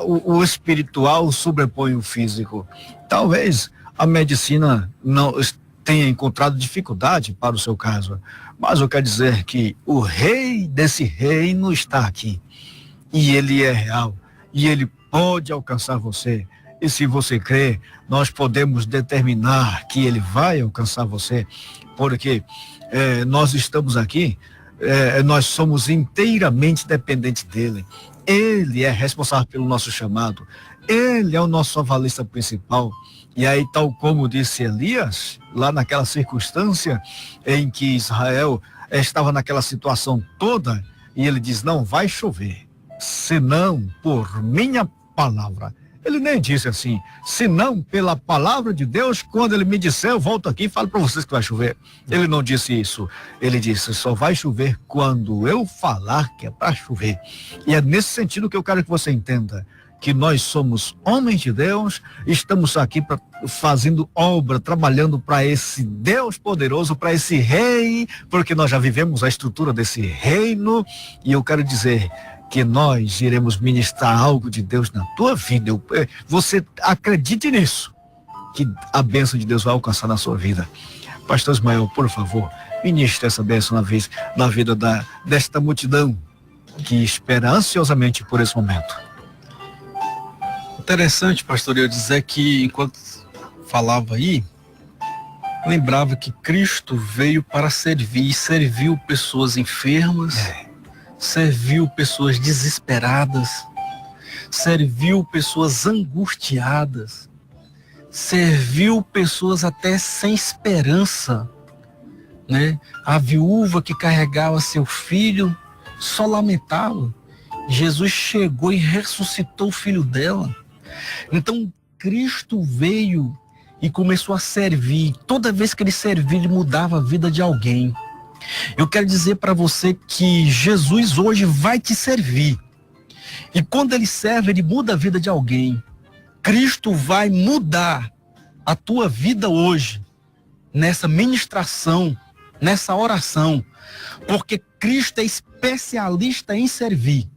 o espiritual sobrepõe o físico. Talvez a medicina não tenha encontrado dificuldade para o seu caso, mas eu quero dizer que o rei desse reino está aqui, e ele é real, e ele pode alcançar você. E se você crê, nós podemos determinar que ele vai alcançar você, porque nós estamos aqui, nós somos inteiramente dependentes dele. Ele é responsável pelo nosso chamado, ele é o nosso avalista principal. E aí, tal como disse Elias, lá naquela circunstância em que Israel estava naquela situação toda, e ele diz: não vai chover, senão por minha palavra. Ele nem disse assim: senão pela palavra de Deus, quando ele me disser, eu volto aqui e falo para vocês que vai chover. Ele não disse isso. Ele disse: só vai chover quando eu falar que é para chover. E é nesse sentido que eu quero que você entenda que nós somos homens de Deus, estamos aqui fazendo obra, trabalhando para esse Deus poderoso, para esse rei, porque nós já vivemos a estrutura desse reino. E eu quero dizer que nós iremos ministrar algo de Deus na tua vida. Você acredite nisso, que a bênção de Deus vai alcançar na sua vida. Pastor Ismael, por favor, ministre essa bênção na vida desta multidão que espera ansiosamente por esse momento. Interessante, pastor, eu dizer que enquanto falava aí, lembrava que Cristo veio para servir, serviu pessoas enfermas, serviu pessoas desesperadas, serviu pessoas angustiadas, serviu pessoas até sem esperança, né? A viúva que carregava seu filho só lamentava. Jesus chegou e ressuscitou o filho dela. Então Cristo veio e começou a servir. Toda vez que ele servia, ele mudava a vida de alguém. Eu quero dizer para você que Jesus hoje vai te servir. E quando ele serve, ele muda a vida de alguém. Cristo vai mudar a tua vida hoje, nessa ministração, nessa oração. Porque Cristo é especialista em servir.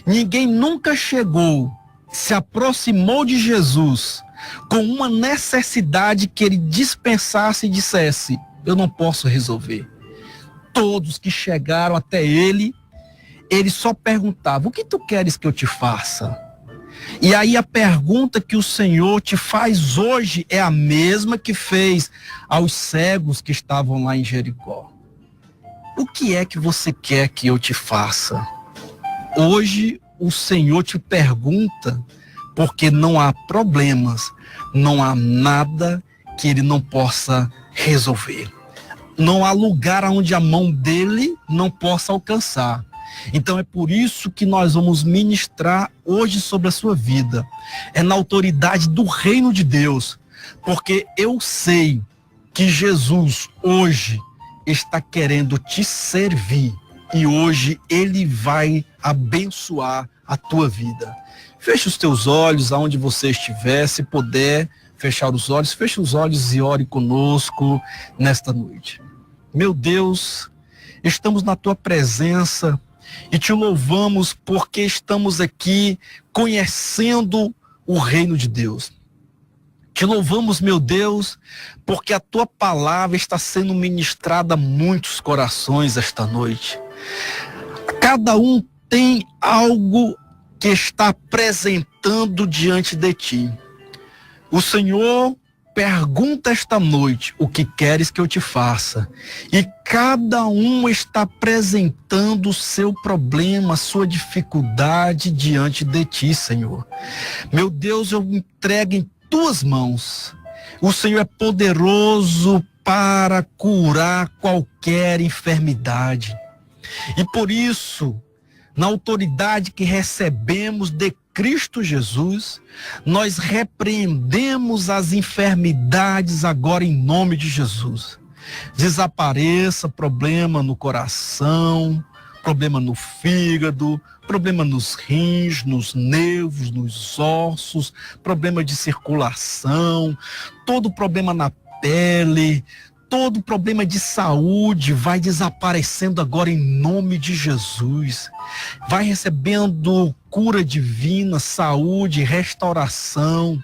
Ninguém nunca chegou, se aproximou de Jesus com uma necessidade que ele dispensasse e dissesse: eu não posso resolver. Todos que chegaram até ele só perguntava: o que tu queres que eu te faça? E aí a pergunta que o Senhor te faz hoje é a mesma que fez aos cegos que estavam lá em Jericó. O que é que você quer que eu te faça? Hoje o Senhor te pergunta, porque não há problemas, não há nada que ele não possa resolver. Não há lugar onde a mão dele não possa alcançar. Então é por isso que nós vamos ministrar hoje sobre a sua vida. É na autoridade do reino de Deus, porque eu sei que Jesus hoje está querendo te servir. e hoje Ele vai abençoar a tua vida. Feche os teus olhos aonde você estiver, se puder fechar os olhos, feche os olhos e ore conosco nesta noite. Meu Deus, estamos na tua presença e te louvamos porque estamos aqui conhecendo o reino de Deus. Te louvamos, meu Deus, porque a tua palavra está sendo ministrada a muitos corações esta noite. Cada um tem algo que está apresentando diante de ti. O Senhor pergunta esta noite o que queres que eu te faça. E cada um está apresentando o seu problema, a sua dificuldade diante de ti, Senhor. Meu Deus, eu entrego em tuas mãos. O Senhor é poderoso para curar qualquer enfermidade. E por isso, na autoridade que recebemos de Cristo Jesus, nós repreendemos as enfermidades agora em nome de Jesus. Desapareça problema no coração, problema no fígado, problema nos rins, nos nervos, nos ossos, problema de circulação, todo problema na pele, todo problema de saúde vai desaparecendo agora em nome de Jesus. Vai recebendo cura divina, saúde, restauração.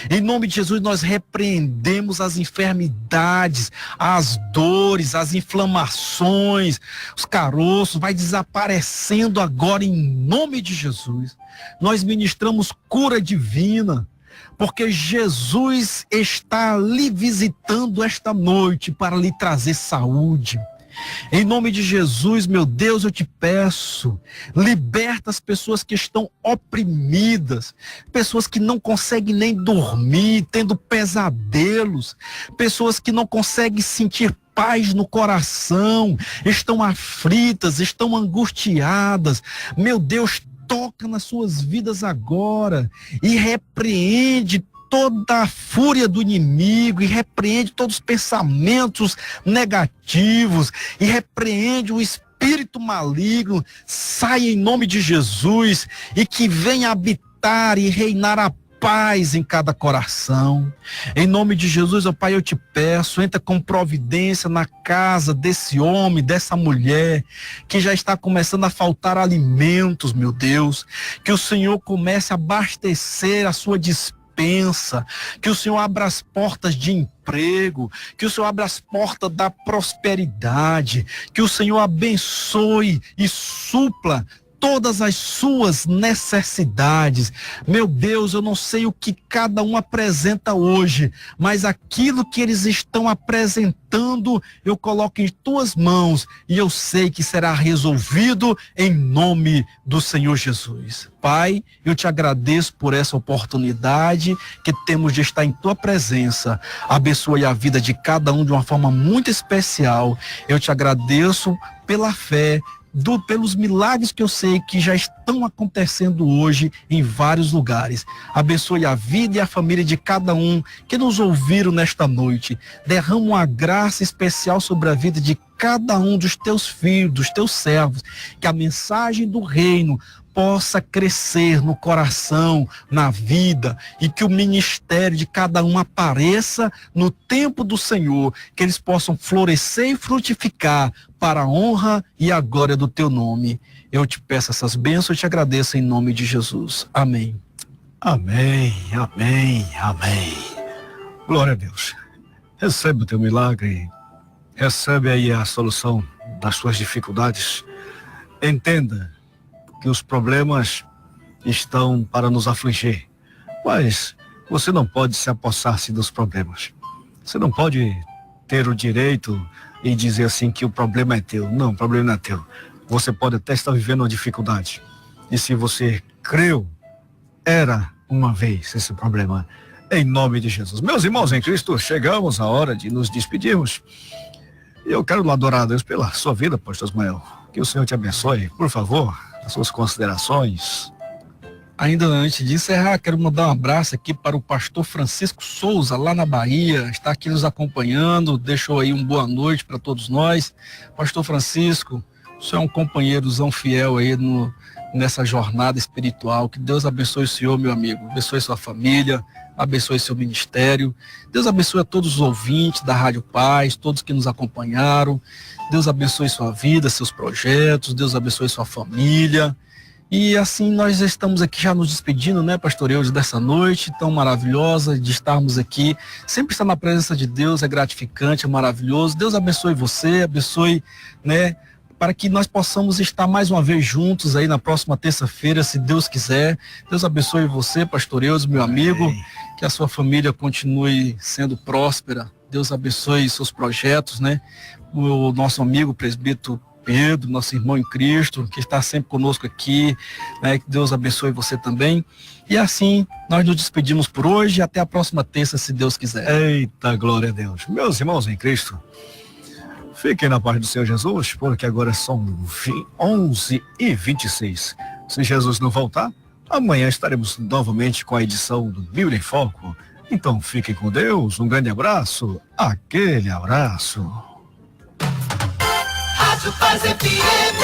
Em nome de Jesus nós repreendemos as enfermidades, as dores, as inflamações, os caroços, vai desaparecendo agora em nome de Jesus. Nós ministramos cura divina, porque Jesus está lhe visitando esta noite para lhe trazer saúde. Em nome de Jesus, meu Deus, eu te peço, liberta as pessoas que estão oprimidas, pessoas que não conseguem nem dormir, tendo pesadelos, pessoas que não conseguem sentir paz no coração, estão aflitas, estão angustiadas. Meu Deus, toca nas suas vidas agora e repreende toda a fúria do inimigo, e repreende todos os pensamentos negativos, e repreende o espírito maligno. Sai em nome de Jesus e que venha habitar e reinar a paz em cada coração. Em nome de Jesus, ó Pai, eu te peço, entra com providência na casa desse homem, dessa mulher, que já está começando a faltar alimentos, meu Deus. Que o Senhor comece a abastecer a sua despesa, que o Senhor abra as portas de emprego, que o Senhor abra as portas da prosperidade, que o Senhor abençoe e supla todas as suas necessidades. Meu Deus, eu não sei o que cada um apresenta hoje, mas aquilo que eles estão apresentando, eu coloco em tuas mãos e eu sei que será resolvido em nome do Senhor Jesus. Pai, eu te agradeço por essa oportunidade que temos de estar em tua presença. Abençoe a vida de cada um de uma forma muito especial. Eu te agradeço pela fé, pelos milagres que eu sei que já estão acontecendo hoje em vários lugares. Abençoe a vida e a família de cada um que nos ouviram nesta noite. Derrama uma graça especial sobre a vida de cada um dos teus filhos, dos teus servos, que a mensagem do reino possa crescer no coração, na vida, e que o ministério de cada um apareça no tempo do Senhor, que eles possam florescer e frutificar para a honra e a glória do teu nome. Eu te peço essas bênçãos e te agradeço em nome de Jesus. Amém. Amém, amém, amém. Glória a Deus. Recebe o teu milagre, recebe aí a solução das suas dificuldades. Entenda que os problemas estão para nos afligir, mas você não pode se apossar-se dos problemas. Você não pode ter o direito e dizer assim que o problema é teu. Não, o problema não é teu. Você pode até estar vivendo uma dificuldade. E se você creu, era uma vez esse problema. Em nome de Jesus. Meus irmãos em Cristo, chegamos à hora de nos despedirmos. E eu quero adorar a Deus pela sua vida, pastor Ismael. Que o Senhor te abençoe, por favor, as suas considerações. Ainda antes de encerrar, quero mandar um abraço aqui para o pastor Francisco Souza, lá na Bahia, está aqui nos acompanhando, deixou aí uma boa noite para todos nós. Pastor Francisco, O senhor é um companheirozão fiel aí nessa jornada espiritual. Que Deus abençoe o senhor, meu amigo. Abençoe sua família, abençoe seu ministério. Deus abençoe a todos os ouvintes da Rádio Paz, todos que nos acompanharam. Deus abençoe sua vida, seus projetos. Deus abençoe sua família. E assim nós estamos aqui já nos despedindo, né, pastor Eudes, dessa noite tão maravilhosa de estarmos aqui. Sempre estar na presença de Deus é gratificante, é maravilhoso. Deus abençoe você, abençoe, né, para que nós possamos estar mais uma vez juntos aí na próxima terça-feira, se Deus quiser. Deus abençoe você, pastor Eudes, meu amigo, que a sua família continue sendo próspera. Deus abençoe seus projetos, né? O nosso amigo presbítero Pedro, nosso irmão em Cristo, que está sempre conosco aqui, né? Que Deus abençoe você também. E assim, nós nos despedimos por hoje, até a próxima terça, se Deus quiser. Eita, glória a Deus. Meus irmãos em Cristo, fiquem na paz do Senhor Jesus, porque agora são 11h26. Se Jesus não voltar, amanhã estaremos novamente com a edição do Bíblia em Foco. Então fiquem com Deus, um grande abraço, aquele abraço. Rádio Paz FM.